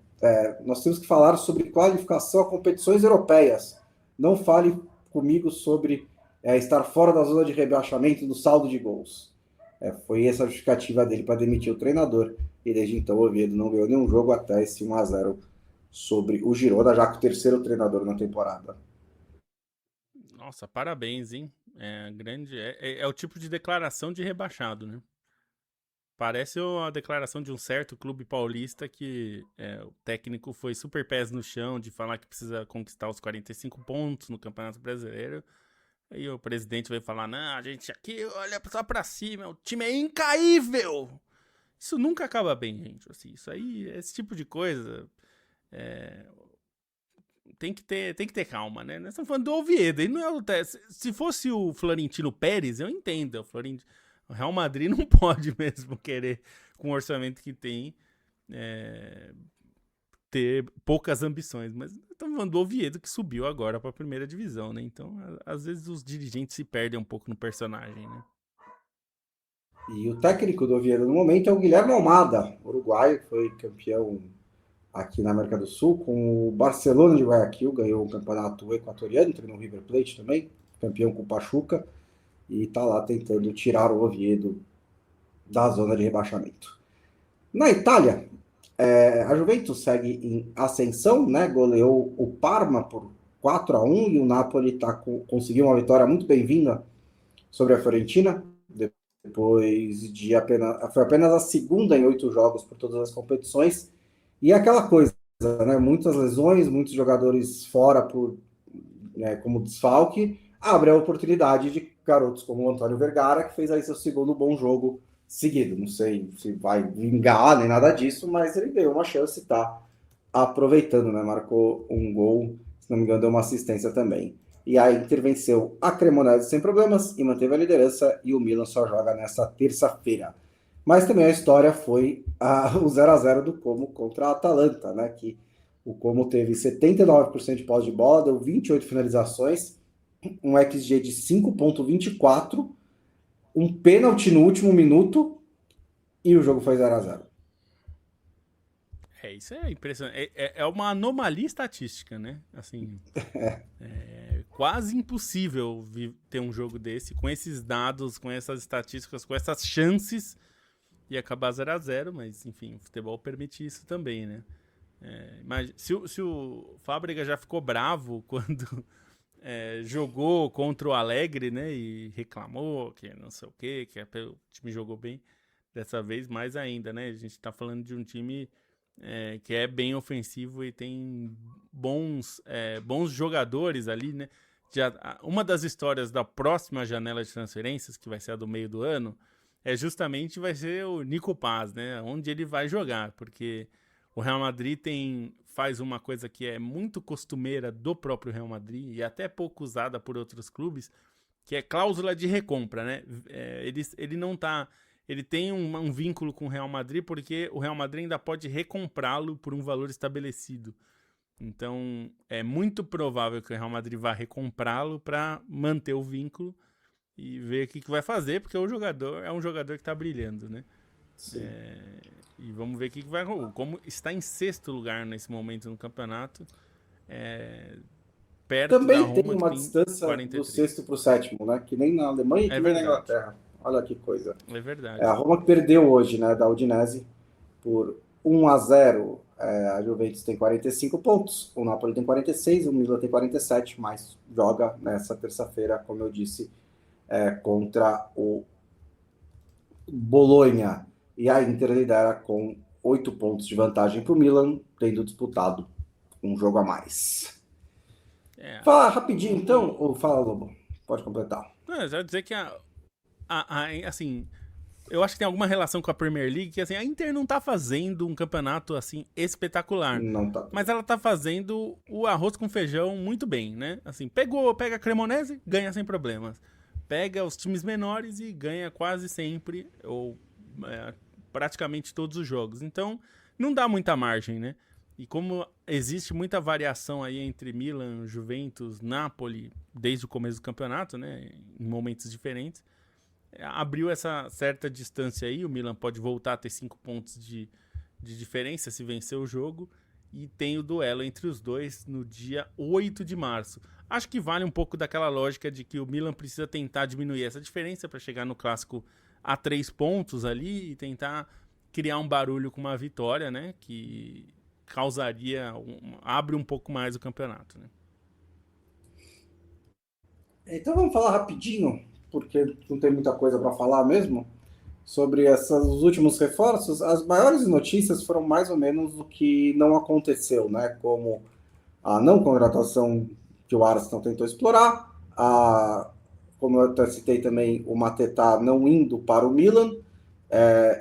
nós temos que falar sobre qualificação a competições europeias. Não fale comigo sobre estar fora da zona de rebaixamento do saldo de gols. Foi essa a justificativa dele para demitir o treinador. E desde então o Oviedo não ganhou nenhum jogo até esse 1-0 sobre o Girona, já que o terceiro treinador na temporada. Nossa, parabéns, hein? É o tipo de declaração de rebaixado, né? Parece a declaração de um certo clube paulista que o técnico foi super pés no chão de falar que precisa conquistar os 45 pontos no Campeonato Brasileiro. Aí o presidente vai falar, não, a gente aqui olha só pra cima, o time é incaível. Isso nunca acaba bem, gente. Assim, isso aí, esse tipo de coisa, é, tem que ter calma, né? Nós estamos falando do Oviedo. Ele não é se fosse o Florentino Pérez, eu entendo. O Real Madrid não pode mesmo querer, com o orçamento que tem, ter poucas ambições. Mas estamos falando do Oviedo, que subiu agora para a primeira divisão, né? Então, às vezes os dirigentes se perdem um pouco no personagem, né? E o técnico do Oviedo no momento é o Guilherme Almada, uruguaio, que foi campeão aqui na América do Sul com o Barcelona de Guayaquil, ganhou o campeonato equatoriano, treinou o River Plate também, campeão com o Pachuca, e está lá tentando tirar o Oviedo da zona de rebaixamento. Na Itália, a Juventus segue em ascensão, né? Goleou o Parma por 4-1 e o Napoli conseguiu uma vitória muito bem-vinda sobre a Fiorentina, depois de foi apenas a segunda em 8 jogos por todas as competições. E aquela coisa, né? Muitas lesões, muitos jogadores fora como desfalque, abre a oportunidade de garotos como o Antônio Vergara, que fez aí seu segundo bom jogo seguido. Não sei se vai vingar nem nada disso, mas ele ganhou uma chance e está aproveitando, né? Marcou um gol, se não me engano, deu uma assistência também. E a Inter venceu a Cremonese sem problemas e manteve a liderança, e o Milan só joga nessa terça-feira. Mas também a história foi o 0-0 do Como contra a Atalanta, né? Que o Como teve 79% de posse de bola, deu 28 finalizações, um XG de 5,24, um pênalti no último minuto e o jogo foi 0-0. Isso é impressionante. É uma anomalia estatística, né? Assim, é quase impossível ter um jogo desse com esses dados, com essas estatísticas, com essas chances e acabar 0-0, mas enfim, o futebol permite isso também, né? Mas se o Fábrega já ficou bravo quando jogou contra o Alegre, né? E reclamou que não sei o quê, que o time jogou bem dessa vez, mais ainda, né? A gente tá falando de um time que é bem ofensivo e tem bons jogadores ali, né? Uma das histórias da próxima janela de transferências, que vai ser a do meio do ano, vai ser o Nico Paz, né? Onde ele vai jogar, porque o Real Madrid faz uma coisa que é muito costumeira do próprio Real Madrid e até pouco usada por outros clubes, que é cláusula de recompra, né? Ele não tá... Ele tem um vínculo com o Real Madrid porque o Real Madrid ainda pode recomprá-lo por um valor estabelecido. Então, é muito provável que o Real Madrid vá recomprá-lo para manter o vínculo e ver o que vai fazer, porque o jogador é um jogador que está brilhando, né? E vamos ver o que vai rolar. Como está em sexto lugar nesse momento no campeonato, perto Também da Roma, tem uma distância 43. do sexto para o sétimo, né? Que nem na Alemanha e que nem na Inglaterra. Olha que coisa. É verdade. A Roma perdeu hoje, né, da Udinese por 1-0. A Juventus tem 45 pontos, o Napoli tem 46, o Milan tem 47, mas joga nessa terça-feira, como eu disse, contra o Bolonha. E a Inter lidera com 8 pontos de vantagem para o Milan, tendo disputado um jogo a mais. Fala rapidinho então, ou fala, Lobo? Pode completar. Não, eu já dizer que assim, eu acho que tem alguma relação com a Premier League, que assim, a Inter não tá fazendo um campeonato assim espetacular. Não tá. Mas ela tá fazendo o arroz com feijão muito bem, né? Assim, pega a Cremonese, ganha sem problemas. Pega os times menores e ganha quase sempre, ou praticamente todos os jogos. Então, não dá muita margem, né? E como existe muita variação aí entre Milan, Juventus, Napoli, desde o começo do campeonato, né? Em momentos diferentes, abriu essa certa distância aí. O Milan pode voltar a ter 5 pontos de diferença se vencer o jogo. E tem o duelo entre os dois no dia 8 de março. Acho que vale um pouco daquela lógica de que o Milan precisa tentar diminuir essa diferença para chegar no clássico a 3 pontos ali e tentar criar um barulho com uma vitória, né? Que causaria, abre um pouco mais o campeonato, né? Então vamos falar rapidinho, porque não tem muita coisa para falar mesmo, sobre os últimos reforços. As maiores notícias foram mais ou menos o que não aconteceu, né? Como a não contratação que o Arsenal tentou explorar, como eu até citei também, o Mateta não indo para o Milan,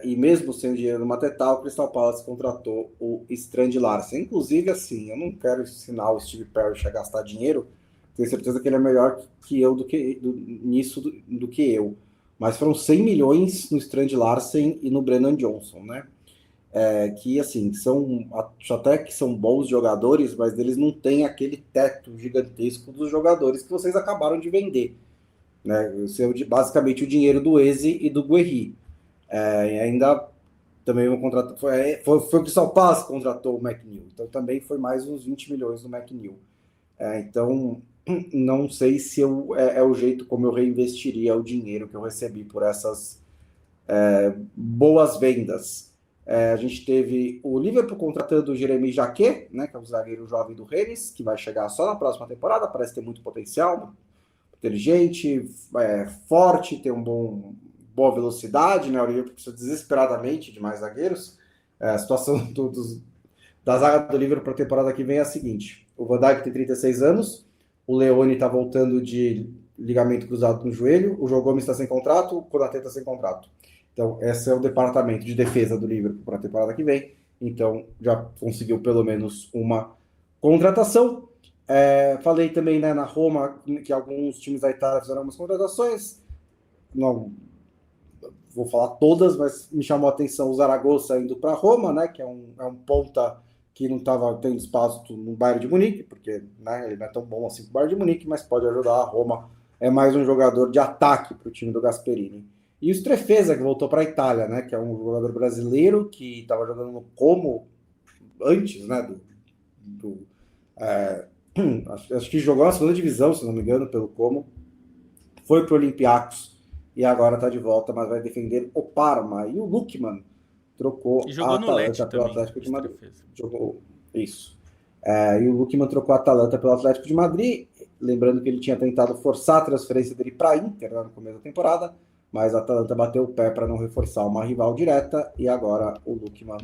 e mesmo sem o dinheiro do Mateta, o Crystal Palace contratou o Strand Larsen. Inclusive, assim, eu não quero ensinar o Steve Parrish a gastar dinheiro, tenho certeza que ele é melhor que eu nisso do que eu. Mas foram 100 milhões no Strand Larsen e no Brennan Johnson, né? Que assim, acho até que são bons jogadores, mas eles não têm aquele teto gigantesco dos jogadores que vocês acabaram de vender, né? Basicamente o dinheiro do Eze e do Guerri. E ainda também um contrato foi o Crystal Palace que contratou o McNeil, então também foi mais uns 20 milhões do McNeil. Então não sei se é o jeito como eu reinvestiria o dinheiro que eu recebi por essas boas vendas. A gente teve o Liverpool contratando o Jeremy Jacquet, né, que é o zagueiro jovem do Rennes, que vai chegar só na próxima temporada, parece ter muito potencial, inteligente, forte, tem boa velocidade, né? O Liverpool precisa desesperadamente de mais zagueiros. A situação da zaga do Liverpool para a temporada que vem é a seguinte: o Van Dijk tem 36 anos, o Leone está voltando de ligamento cruzado no joelho, o João Gomes está sem contrato, o Konaté está sem contrato. Então, esse é o departamento de defesa do Liverpool para a temporada que vem. Então, já conseguiu pelo menos uma contratação. Falei também, né, na Roma que alguns times da Itália fizeram algumas contratações. Não vou falar todas, mas me chamou a atenção o Zaragoza indo para Roma, né, que é um ponta que não estava tendo espaço no Bayern de Munique, porque, né, ele não é tão bom assim para o Bayern de Munique, mas pode ajudar a Roma. É mais um jogador de ataque para o time do Gasperini. E o Strefeza, que voltou para a Itália, né, que é um jogador brasileiro que estava jogando no Como antes, né, acho que jogou na segunda divisão, se não me engano, pelo Como. Foi para o Olympiacos e agora está de volta, mas vai defender o Parma. E o Lukman E trocou a jogou no Lecce Atalanta pelo também, Atlético o de Madrid. Strefeza. Jogou isso. E o Lukman trocou a Atalanta pelo Atlético de Madrid. Lembrando que ele tinha tentado forçar a transferência dele para a Inter, né, no começo da temporada, mas a Atalanta bateu o pé para não reforçar uma rival direta e agora o Lukman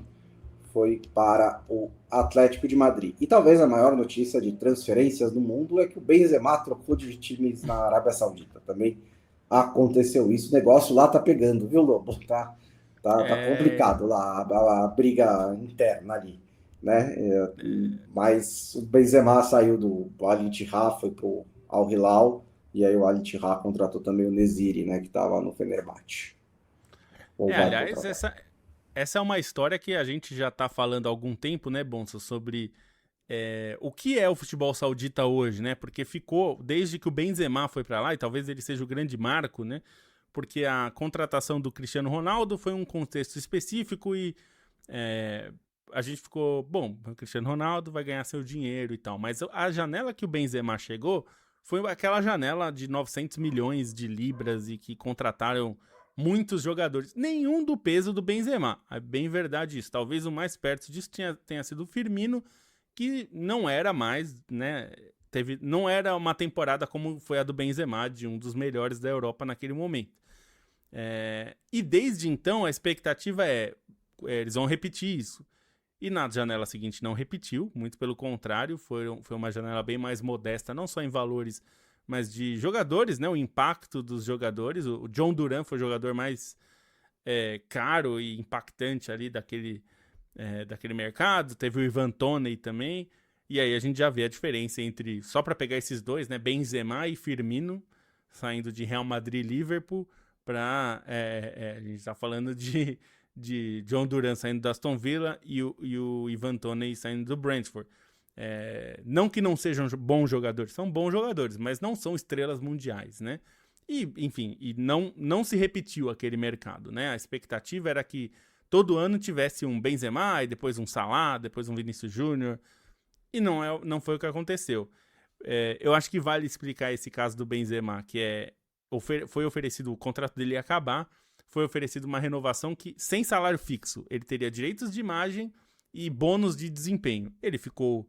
foi para o Atlético de Madrid. E talvez a maior notícia de transferências no mundo é que o Benzema trocou de times na Arábia Saudita. Também aconteceu isso. O negócio lá tá pegando, viu, Lobo? Tá complicado lá a briga interna ali, né? Mas o Benzema saiu do Al Ittihad, foi pro Al Hilal, e aí o Al Ittihad contratou também o Neziri, né, que estava no Fenerbahçe. Ou vai Aliás, contratar. essa é uma história que a gente já tá falando há algum tempo, né, Bonsa, sobre o que é o futebol saudita hoje, né? Porque ficou, desde que o Benzema foi para lá, e talvez ele seja o grande marco, né? Porque a contratação do Cristiano Ronaldo foi um contexto específico e a gente ficou, bom, o Cristiano Ronaldo vai ganhar seu dinheiro e tal, mas a janela que o Benzema chegou foi aquela janela de 900 milhões de libras e que contrataram muitos jogadores, nenhum do peso do Benzema, é bem verdade isso, talvez o mais perto disso tenha sido o Firmino, que não era mais, né, não era uma temporada como foi a do Benzema, de um dos melhores da Europa naquele momento. E desde então a expectativa eles vão repetir isso. E na janela seguinte não repetiu, muito pelo contrário, foi uma janela bem mais modesta, não só em valores, mas de jogadores, né? O impacto dos jogadores. O John Duran foi o jogador mais caro e impactante ali daquele mercado. Teve o Ivan Toney também. E aí a gente já vê a diferença entre, só para pegar esses dois, né? Benzema e Firmino, saindo de Real Madrid e Liverpool, para a gente está falando de John Duran saindo do Aston Villa e o Ivan Toney saindo do Brentford. Não que não sejam bons jogadores, são bons jogadores, mas não são estrelas mundiais, né? E, enfim, não se repetiu aquele mercado, né? A expectativa era que todo ano tivesse um Benzema, e depois um Salah, depois um Vinícius Júnior, e não foi o que aconteceu. Eu acho que vale explicar esse caso do Benzema, que foi oferecido, o contrato dele ia acabar, foi oferecido uma renovação que, sem salário fixo, ele teria direitos de imagem e bônus de desempenho. Ele ficou,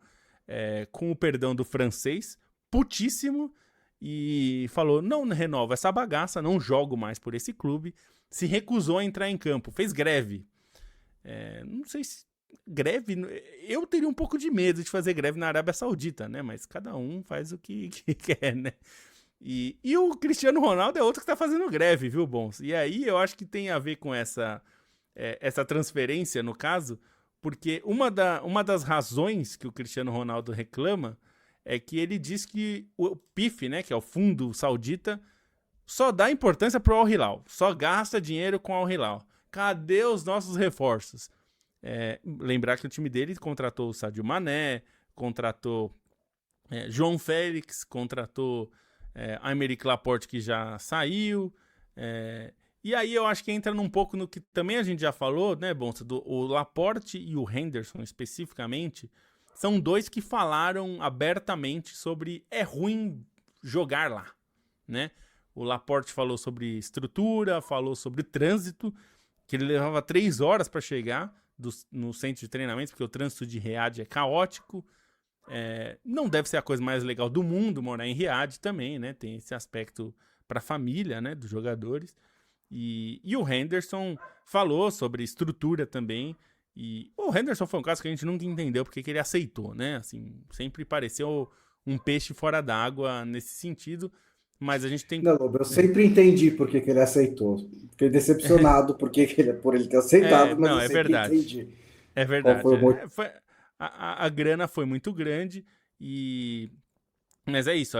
com o perdão do francês, putíssimo, e falou, não renovo essa bagaça, não jogo mais por esse clube, se recusou a entrar em campo, fez greve. Não sei se greve, eu teria um pouco de medo de fazer greve na Arábia Saudita, né? Mas cada um faz o que quer, né? E o Cristiano Ronaldo é outro que tá fazendo greve, viu, Bons? E aí eu acho que tem a ver com essa transferência, no caso, porque uma das razões que o Cristiano Ronaldo reclama é que ele diz que o PIF, né, que é o fundo saudita, só dá importância pro Al Hilal, só gasta dinheiro com o Al Hilal. Cadê os nossos reforços? Lembrar que o time dele contratou o Sadio Mané, contratou João Félix, contratou Aymeric Laporte, que já saiu. E aí eu acho que entra num pouco no que também a gente já falou, né, Bonsa? O Laporte e o Henderson, especificamente, são dois que falaram abertamente sobre é ruim jogar lá, né? O Laporte falou sobre estrutura, falou sobre trânsito, que ele levava 3 horas para chegar no centro de treinamento, porque o trânsito de Riad é caótico. Não deve ser a coisa mais legal do mundo morar em Riad também, né? Tem esse aspecto para a família, né, dos jogadores. E o Henderson falou sobre estrutura também. E o Henderson foi um caso que a gente nunca entendeu porque que ele aceitou, né? Assim, sempre pareceu um peixe fora d'água nesse sentido. Mas a gente tem... Não, eu sempre entendi por que ele aceitou. Fiquei decepcionado por ele ter aceitado, mas não, eu é sempre verdade. entendi. É Qual verdade. foi o motivo. A grana foi muito grande mas é isso,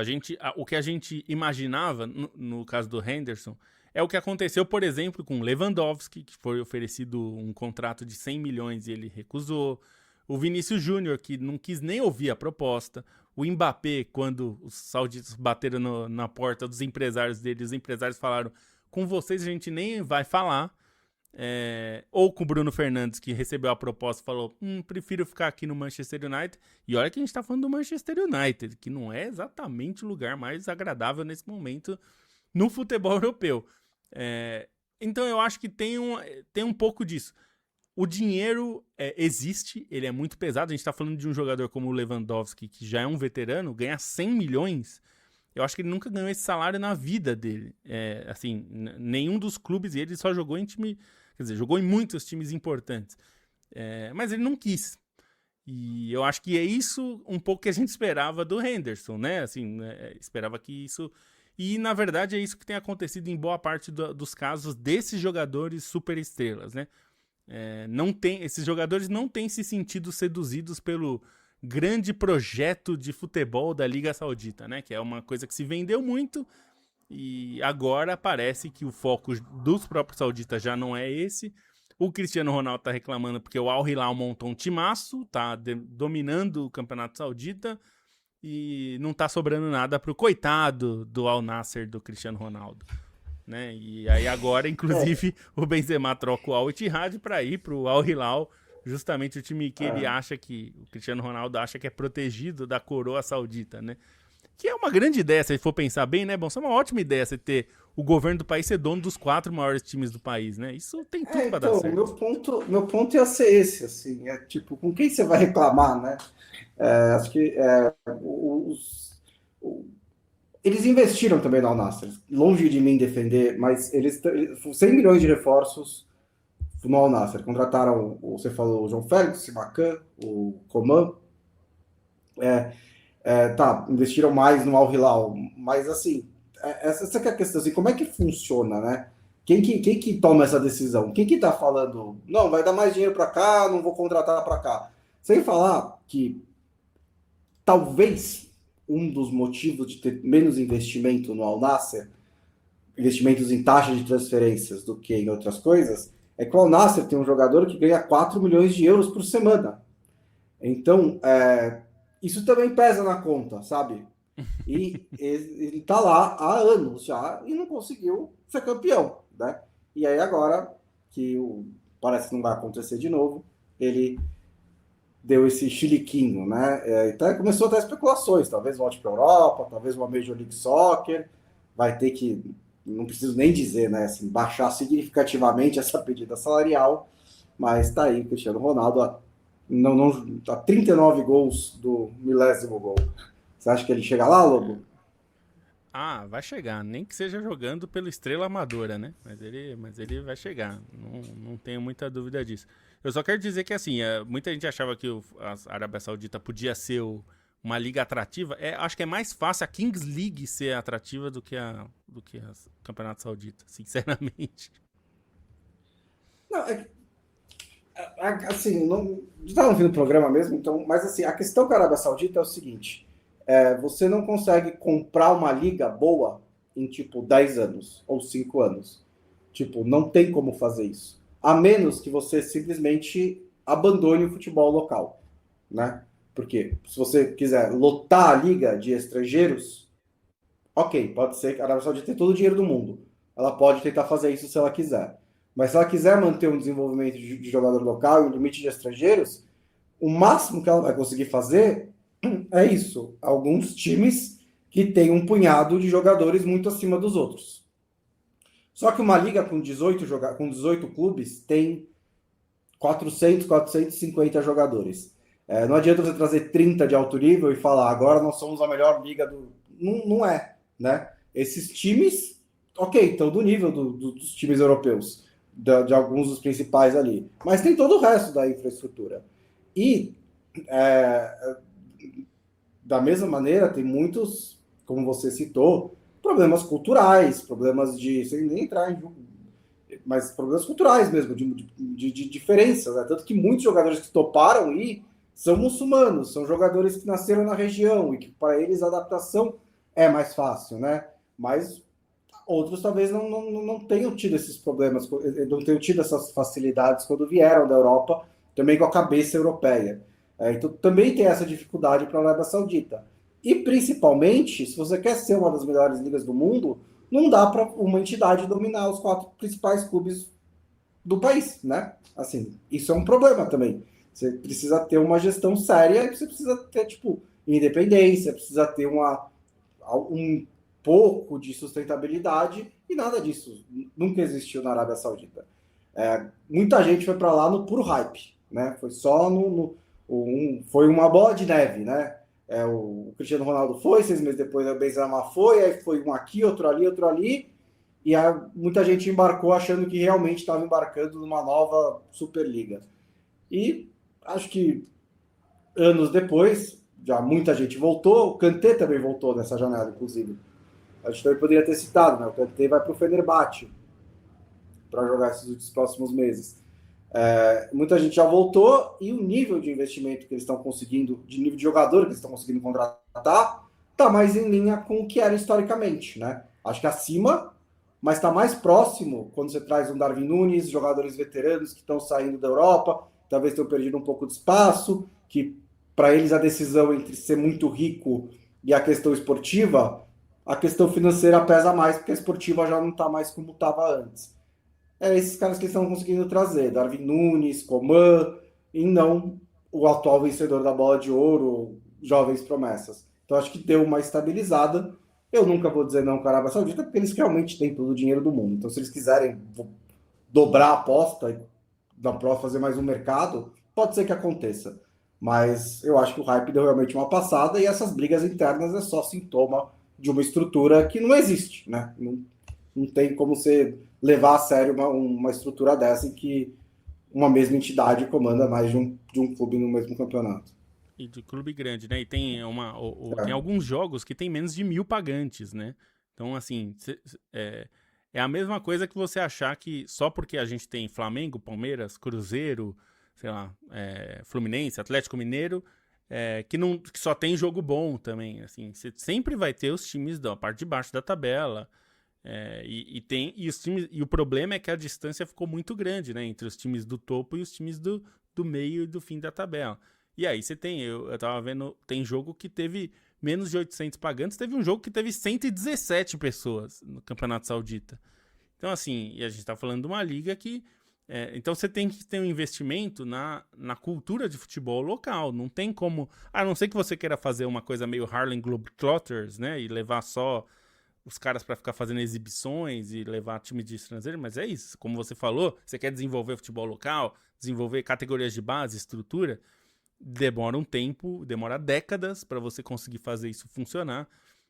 o que a gente imaginava, no caso do Henderson, é o que aconteceu, por exemplo, com Lewandowski, que foi oferecido um contrato de 100 milhões e ele recusou. O Vinícius Júnior, que não quis nem ouvir a proposta. O Mbappé, quando os sauditas bateram na porta dos empresários dele, os empresários falaram, com vocês a gente nem vai falar. Ou com o Bruno Fernandes, que recebeu a proposta e falou, prefiro ficar aqui no Manchester United. E olha que a gente tá falando do Manchester United, que não é exatamente o lugar mais agradável nesse momento no futebol europeu. Então eu acho que tem um pouco disso. O dinheiro existe, ele é muito pesado. A gente tá falando de um jogador como o Lewandowski, que já é um veterano, ganha 100 milhões. Eu acho que ele nunca ganhou esse salário na vida dele. Assim, nenhum dos clubes, ele só jogou em time... Quer dizer, jogou em muitos times importantes. Mas ele não quis. E eu acho que é isso um pouco que a gente esperava do Henderson, né? Assim, esperava que isso... E, na verdade, é isso que tem acontecido em boa parte dos casos desses jogadores superestrelas, né? Esses jogadores não têm se sentido seduzidos pelo grande projeto de futebol da Liga Saudita, né? Que é uma coisa que se vendeu muito e agora parece que o foco dos próprios sauditas já não é esse. O Cristiano Ronaldo tá reclamando porque o Al Hilal montou um timaço, tá dominando o Campeonato Saudita e não tá sobrando nada pro coitado do Al Nassr do Cristiano Ronaldo, né? E aí agora, inclusive, o Benzema troca o Al Ittihad para ir pro Al Hilal, justamente o time que ele acha que o Cristiano Ronaldo acha que é protegido da coroa saudita, né? Que é uma grande ideia, se for pensar bem, né? Bom, isso é uma ótima ideia você ter o governo do país ser dono dos 4 maiores times do país, né? Isso tem tudo para dar Então, certo. meu ponto ia ser esse, assim, tipo, com quem você vai reclamar, né? Acho que eles investiram também no Al Nassr, longe de mim defender, mas eles 100 milhões de reforços no Al Nassr. Contrataram, você falou, o João Félix, o Simacan, o Coman. Investiram mais no Al Hilal, mas assim, essa que é a questão, assim, como é que funciona, né? Quem que toma essa decisão? Quem que tá falando, não, vai dar mais dinheiro para cá, não vou contratar para cá? Sem falar que talvez um dos motivos de ter menos investimento no Al Nassr, investimentos em taxa de transferências do que em outras coisas, é que o Al Nassr tem um jogador que ganha 4 milhões de euros por semana. Então, isso também pesa na conta, sabe? E ele tá lá há anos já e não conseguiu ser campeão, né? E aí agora, que parece que não vai acontecer de novo, ele deu esse chiliquinho, né? Então começou a ter especulações, talvez volte para a Europa, talvez uma Major League Soccer, vai ter que não preciso nem dizer, né? Assim, baixar significativamente essa pedida salarial, mas tá aí, Cristiano Ronaldo, a 39 gols do milésimo gol. Você acha que ele chega lá, Lobo? Ah, vai chegar, nem que seja jogando pelo Estrela Amadora, né? Mas ele vai chegar, não tenho muita dúvida disso. Eu só quero dizer que, assim, muita gente achava que a Arábia Saudita podia ser uma liga atrativa. Acho que é mais fácil a Kings League ser atrativa do que a Campeonato Saudita, sinceramente. Não, assim, não está no fim do programa mesmo, então, mas assim, a questão com a Arábia Saudita é o seguinte: você não consegue comprar uma liga boa em tipo 10 anos ou 5 anos. Tipo, não tem como fazer isso. A menos que você simplesmente abandone o futebol local, né? Porque se você quiser lotar a liga de estrangeiros, ok, pode ser que a Arábia Saudita tem todo o dinheiro do mundo. Ela pode tentar fazer isso se ela quiser. Mas se ela quiser manter um desenvolvimento de jogador local e um limite de estrangeiros, o máximo que ela vai conseguir fazer é isso. Alguns times que têm um punhado de jogadores muito acima dos outros. Só que uma liga com 18 clubes tem 450 jogadores. Não adianta você trazer 30 de alto nível e falar, agora nós somos a melhor liga do. Não, não é, né? Esses times, ok, estão do nível dos times europeus, de alguns dos principais ali. Mas tem todo o resto da infraestrutura. E, é, da mesma maneira, tem muitos, como você citou, problemas culturais, problemas de. Sem nem entrar em mas problemas culturais mesmo, de diferenças. Né? Tanto que muitos jogadores que toparam ir são muçulmanos, são jogadores que nasceram na região e que para eles a adaptação é mais fácil, né? Mas outros talvez não tenham tido esses problemas, não tenham tido essas facilidades quando vieram da Europa, também com a cabeça europeia. Então também tem essa dificuldade para a Arábia Saudita. E principalmente, se você quer ser uma das melhores ligas do mundo, não dá para uma entidade dominar os 4 principais clubes do país, né? Assim, isso é um problema também. Você precisa ter uma gestão séria, você precisa ter, tipo, independência, precisa ter um pouco de sustentabilidade e nada disso nunca existiu na Arábia Saudita. Muita gente foi para lá no puro hype, né? Foi só foi uma bola de neve, né? O Cristiano Ronaldo foi, 6 meses depois o Benzema foi, aí foi um aqui, outro ali, e muita gente embarcou achando que realmente estava embarcando numa nova Superliga. E acho que anos depois, já muita gente voltou, o Kanté também voltou nessa janela, inclusive. A gente também poderia ter citado, né? O Kanté vai para o Fenerbahçe para jogar esses próximos meses. Muita gente já voltou e o nível de investimento que eles estão conseguindo, de nível de jogador que eles estão conseguindo contratar, está mais em linha com o que era historicamente, né? Acho que acima, mas está mais próximo quando você traz um Darwin Núñez, jogadores veteranos que estão saindo da Europa, talvez tenham perdido um pouco de espaço, que para eles a decisão entre ser muito rico e a questão esportiva, a questão financeira pesa mais, porque a esportiva já não está mais como estava antes. Esses caras que estão conseguindo trazer, Darwin Núñez, Coman, e não o atual vencedor da Bola de Ouro, jovens promessas. Então acho que deu uma estabilizada. Eu nunca vou dizer não com a Arábia Saudita, porque eles realmente têm todo o dinheiro do mundo. Então se eles quiserem dobrar a aposta e da prova fazer mais um mercado, pode ser que aconteça. Mas eu acho que o hype deu realmente uma passada e essas brigas internas é só sintoma de uma estrutura que não existe, né? Não tem como você levar a sério uma estrutura dessa em que uma mesma entidade comanda mais de um clube no mesmo campeonato. E de clube grande, né? E tem tem alguns jogos que tem menos de 1.000 pagantes, né? Então, assim, é a mesma coisa que você achar que só porque a gente tem Flamengo, Palmeiras, Cruzeiro, sei lá, Fluminense, Atlético Mineiro, que só tem jogo bom também. Assim, você sempre vai ter os times da parte de baixo da tabela. E o problema é que a distância ficou muito grande, né? Entre os times do topo e os times do meio e do fim da tabela. E aí você tem, eu tava vendo, tem jogo que teve menos de 800 pagantes, teve um jogo que teve 117 pessoas no Campeonato Saudita. Então, assim, e a gente tá falando de uma liga que... então você tem que ter um investimento na cultura de futebol local. Não tem como... A não ser que você queira fazer uma coisa meio Harlem Globetrotters, né? E levar só os caras para ficar fazendo exibições e levar time de estrangeiro, mas é isso. Como você falou, você quer desenvolver futebol local, desenvolver categorias de base, estrutura, demora um tempo, demora décadas para você conseguir fazer isso funcionar.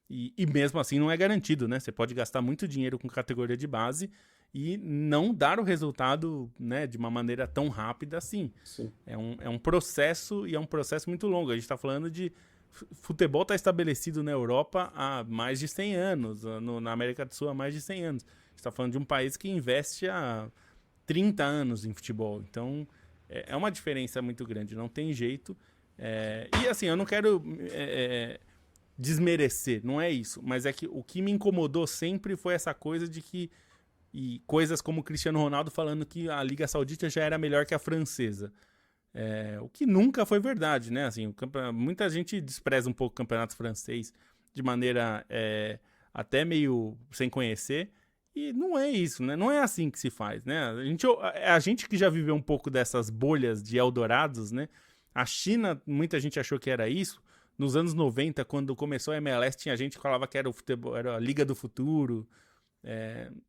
E mesmo assim não é garantido, né? Você pode gastar muito dinheiro com categoria de base e não dar o resultado, né, de uma maneira tão rápida assim. Sim. É um processo, e é um processo muito longo. A gente está falando de... Futebol está estabelecido na Europa há mais de 100 anos, na América do Sul há mais de 100 anos. A gente está falando de um país que investe há 30 anos em futebol. Então, é uma diferença muito grande, não tem jeito. E assim, eu não quero desmerecer, não é isso. Mas é que o que me incomodou sempre foi essa coisa de que... E coisas como o Cristiano Ronaldo falando que a Liga Saudita já era melhor que a francesa. O que nunca foi verdade, né? Assim, muita gente despreza um pouco o campeonato francês de maneira até meio sem conhecer. E não é isso, né? Não é assim que se faz, né? A gente que já viveu um pouco dessas bolhas de Eldorados, né? A China, muita gente achou que era isso. Nos anos 90, quando começou a MLS, tinha gente que falava que era o futebol, era a Liga do Futuro.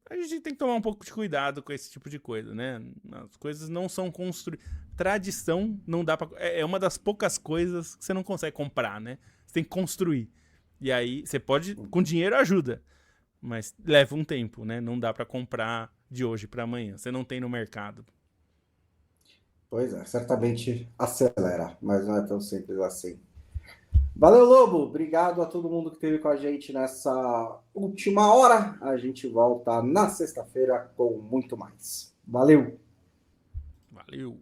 A gente tem que tomar um pouco de cuidado com esse tipo de coisa, né? As coisas não são construídas. Tradição não dá pra... É uma das poucas coisas que você não consegue comprar, né? Você tem que construir. E aí você pode... Com dinheiro ajuda. Mas leva um tempo, né? Não dá pra comprar de hoje pra amanhã. Você não tem no mercado. Pois é, certamente acelera, mas não é tão simples assim. Valeu, Lobo. Obrigado a todo mundo que esteve com a gente nessa última hora. A gente volta na sexta-feira com muito mais. Valeu! Valeu!